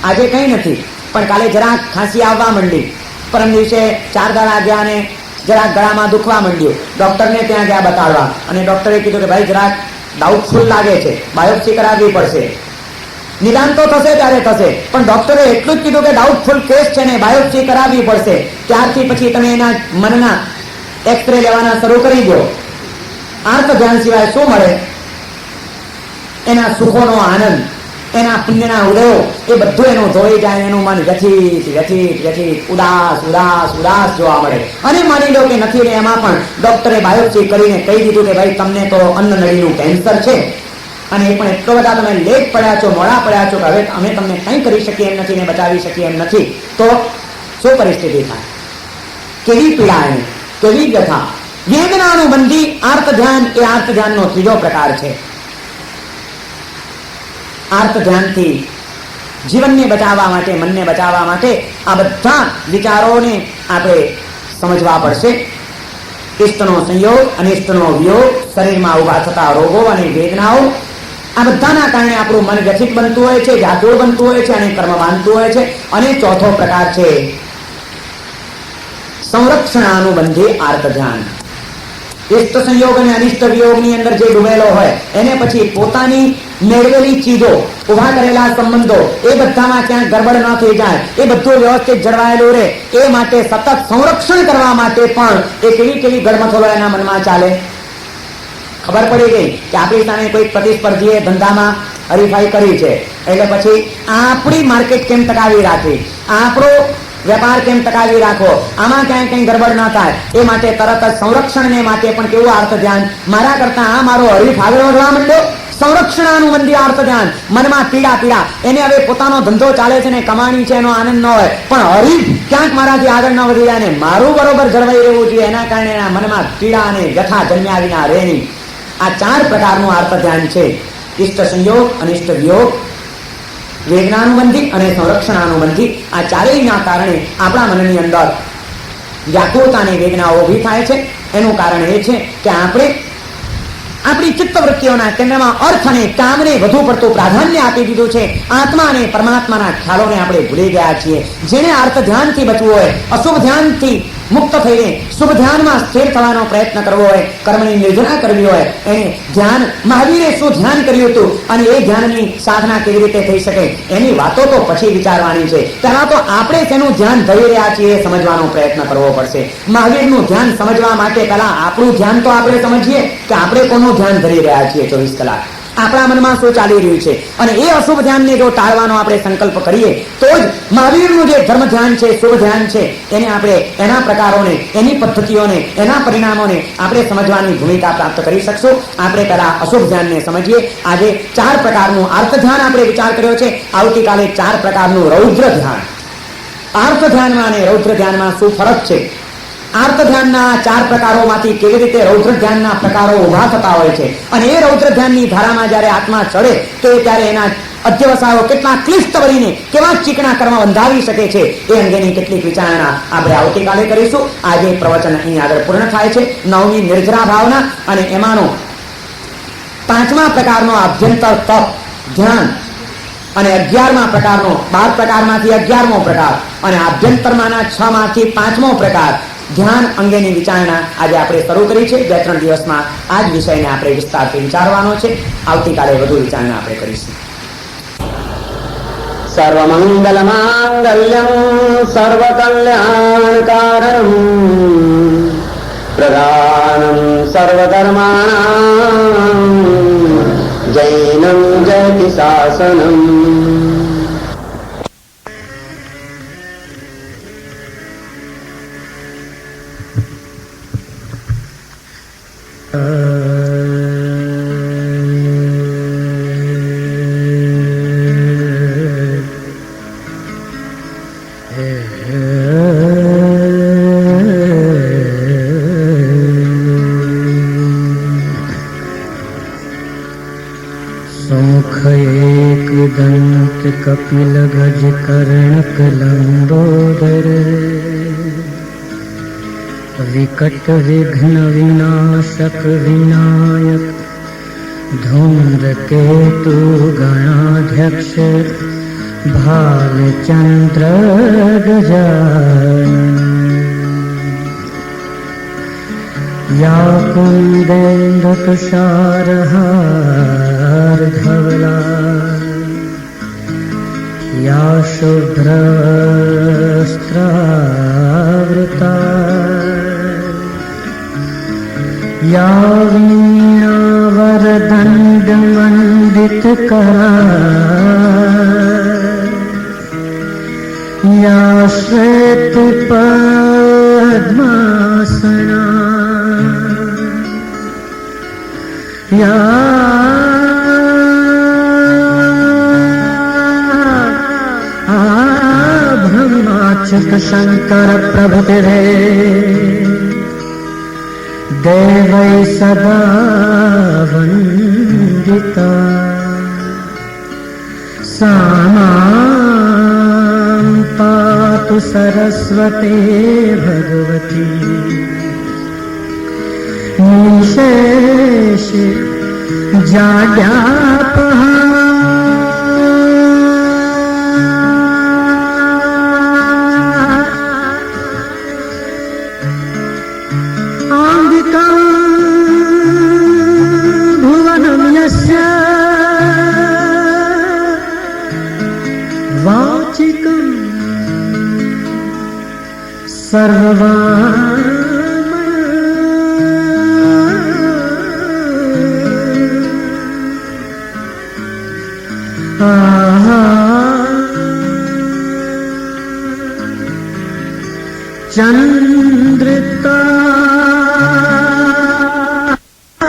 આજે કંઈ નથી, પણ કાલે જરાક ખાંસી આવવા માંડી, પરમ દિવસે 4 દાડા ગયા ને જરાક ગળામાં દુખવા માંડ્યું, ડોક્ટરને ત્યાં ગયા બતાડવા, અને ડોક્ટરે કીધું કે ભાઈ જરાક ડાઉટફુલ લાગે છે, બાયોપ્સી કરાવવી પડશે. નિદાન તો થશે ત્યારે થશે, પણ ડોક્ટરે એટલું જ કીધું કે ડાઉટફુલ કેસ છે ને બાયોપ્સી કરાવવી પડશે. ત્યારથી પછી તમે એના મનના એક્સરે લેવાના શરૂ કરી દો. આર્ત ધ્યાન સિવાય શું મળે? એના સુખોનો આનંદ, એના પુણ્યના ઉદયો, એ બધું એનું ધોઈ જાય, એનું મન વ્યથિત વ્યથિત વ્યથિત, ઉદાસ ઉદાસ ઉદાસ જોવા મળે. અને માની લો કે નથી ને એમાં પણ ડોક્ટરે બાયોપ્સી કરીને કહી દીધું કે ભાઈ તમને તો અન્નનળીનું કેન્સર છે, અને એ પણ એટલો બધા તમે લેટ પડ્યા છો, મોડા પડ્યા છો કે હવે અમે તમને કંઈ કરી શકીએ એમ નથી ને બચાવી શકીએ એમ નથી, તો શું પરિસ્થિતિ થાય? કેવી પીડા એની, કેવી વ્યથા! વેદનાનું બંધી આર્ત ધ્યાન એ આર્ત ધ્યાનનો ત્રીજો પ્રકાર છે. આર્ત ધ્યાનથી જીવનને બચાવવા માટે, મનને બચાવવા માટે આ બધા વિચારોને આપણે સમજવા પડશે. ઇષ્ટનો સંયોગ, અનિષ્ટનો વિયોગ, શરીરમાં ઉભા થતા રોગો અને વેદનાઓ, આ બધાના કારણે આપણું મન વ્યથિત બનતું હોય છે, વ્યાકુળ બનતું હોય છે અને કર્મ બાંધતું હોય છે. અને ચોથો પ્રકાર છે સંરક્ષણાનુબંધી આર્ત ધ્યાન. ઇષ્ટ સંયોગ અને અનિષ્ટ વિયોગની અંદર જે ડૂબેલો હોય એને પછી પોતાની મેળવેલી ચીજો, ઉભા કરેલા સંબંધો, એ બધામાં ક્યાંક ગડબડ ન થઈ જાય, એ બધું વ્યવસ્થિત જળવાયેલું રહે, એ માટે સતત સંરક્ષણ કરવા માટે પણ એ કેવી કેવી ગડમથોડો એના મનમાં ચાલે. ખબર પડી ગઈ કે આપણી સામે કોઈ પ્રતિસ્પર્ધીએ ધંધામાં હરીફાઈ કરી છે, એટલે પછી આપણી માર્કેટ કેમ ટકાવી રાખવી, આપણો વેપાર કેમ ટકાવી રાખવો, આમાં ક્યાંય કઈ ગડબડ ન થાય, એ માટે તરત જ સંરક્ષણને માટે પણ કેવું આર્ત ધ્યાન, મારા કરતા આ મારો હરીફ આગળ વધવા માંડ્યો, સંરક્ષણાનુબંધી આર્ત ધ્યાન. મનમાં પીડા પીડા, એને હવે પોતાનો ધંધો ચાલે છે ને કમાણી છે એનો આનંદ ન હોય, પણ હરીફ ક્યાંક મારાથી આગળ ન વધી જાય ને મારું બરોબર જળવાઈ રહેવું જોઈએ, એના કારણે એના મનમાં પીડા અને વ્યથા જન્મ્યા વિના રહેની. આ 4 પ્રકારનું આર્ત ધ્યાન છે. ઇષ્ટ સંયોગ, અનિષ્ટ વિયોગ, વેદનાનુબંધી અને સંરક્ષણાનુબંધી. આ ચારેયના કારણે આપણા મનની અંદર વ્યાકુળતા અને વેદનાઓ ઊભી થાય છે. એનું કારણ એ છે કે આપણે આપણી ચિત્તવૃત્તિઓના કેન્દ્રમાં અર્થ અને કામને વધુ પડતું પ્રાધાન્ય આપી દીધું છે. આત્મા અને પરમાત્માના ખ્યાલોને આપણે ભૂલી ગયા છીએ. જેને અર્થ ધ્યાનથી બચવું હોય, અશુભ ધ્યાનથી મુક્ત થઈને શુભ ધ્યાનમાં સ્થિર થવાનો પ્રયત્ન કરવો હોય, કર્મની નિર્જરા કરવી હોય, એને ધ્યાન, મહાવીરે શું ધ્યાન કર્યું હતું અને એ ધ્યાનની સાધના કેવી રીતે થઈ શકે એની વાતો તો પછી વિચારવાની છે. પહેલા તો આપણે તેનું ધ્યાન ધરી રહ્યા છીએ એ સમજવાનો પ્રયત્ન કરવો પડશે. મહાવીરનું ધ્યાન સમજવા માટે પહેલા આપણું ધ્યાન તો આપણે સમજીએ કે આપણે કોનું ધ્યાન ધરી રહ્યા છીએ 24 કલાક, આપણા મનમાં શું ચાલી રહ્યું છે. અને એ અશુભ ધ્યાનને જો ટાળવાનો આપણે સંકલ્પ કરીએ તો જ મહાવીરનું જે ધર્મ ધ્યાન છે, શુભ ધ્યાન છે, એને આપણે એના પ્રકારોને, એની પદ્ધતિઓને, એના પરિણામોને આપણે સમજવાની ભૂમિકા પ્રાપ્ત કરી શકશું. આપણે પહેલા અશુભ ધ્યાનને સમજીએ. આજે 4 પ્રકારનું આર્ત ધ્યાન આપણે વિચાર કર્યો છે. આવતીકાલે 4 પ્રકારનું રૌદ્ર ધ્યાન. આર્ત ધ્યાનમાં અને રૌદ્ર ધ્યાનમાં શું ફરક છે, આર્ત ધ્યાનના 4 પ્રકારોમાંથી કેવી રીતે રૌદ્ર ધ્યાનના પ્રકારો ઉભા થતા હોય છે, અને એ રૌદ્ર ધ્યાનની ધારામાં જ્યારે આત્મા ચડે તો ત્યારે એના અધ્યવસાયો કેટલા ક્લિષ્ટ બનીને કેવા ચીકણા કર્મ બંધાવી શકે છે, એ અંગેની કેટલીક વિચારણા આપણે આવતીકાલે કરીશું. આજે પ્રવચન અહીં આગળ પૂર્ણ થાય છે. 9મી નિર્જરા ભાવના અને એમાંનો 5મા પ્રકારનો આભ્યંતર તપ ધ્યાન, અને 11મા પ્રકારનો, 12 પ્રકારમાંથી 11મો પ્રકાર, અને આભ્યંતરમાંના 6માંથી 5મો પ્રકાર ધ્યાન અંગેની વિચારણા આજે આપણે શરૂ કરી છે. 2-3 દિવસમાં આ જ વિષયને આપણે વિસ્તારથી વિચારવાનો છે. આવતીકાલે વધુ વિચારણા આપણે કરીશું. સર્વમંગલ માંગલ્યમ સર્વકલ્યાણકારમ પ્રધાનમ સર્વધર્માણામ જૈનમ જયતિ શાસનમ. Yeah. सुमुख एक दंत कपिल गज कर्णक लंबोदर विकट विघ्न विनाशक विनायक धूम्रकेतु गणाध्यक्ष भालचंद्र गजानन या कुंदेन्द्र तुषारहार धवला या शुभ्रवस्त्रावृता या वीणावरदण्ड मंडितकरा या श्वेतपद्मासना या ब्रह्माच्युत शंकर प्रभुतिरे देवै सदा वंदिता सा मां पातु सरस्वती भगवती निशेष जाड्यापहा आंगिकं भुवनं यस्य वाचिकं सर्ववाङ्मयम्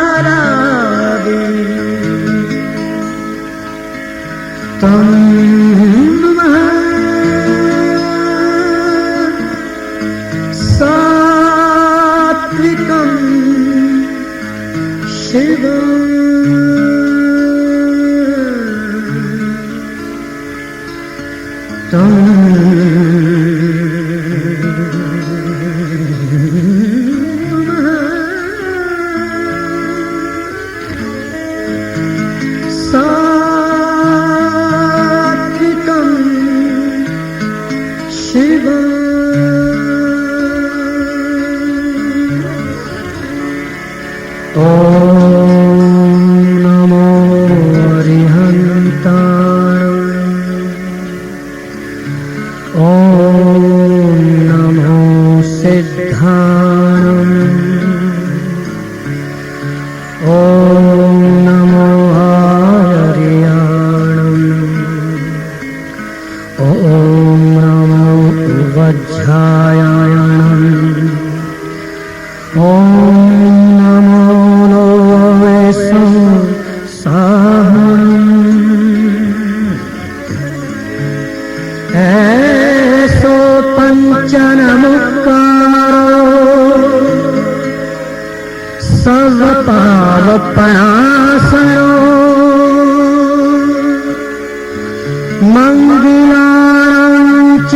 चंद्रतारादि तम नमः सात्विकं शिवम् सात्विकं शिवम् ॐ नमो अरिहन्ताय ॐ नमो सिद्धाणम् ॐ नमो आर्याणम् ॐ नमो वज्रायणम् ॐ नमो लोवेशं साहम् ऐसो पंचनमुक्कारो सर्वपावपणासनो मंगलां च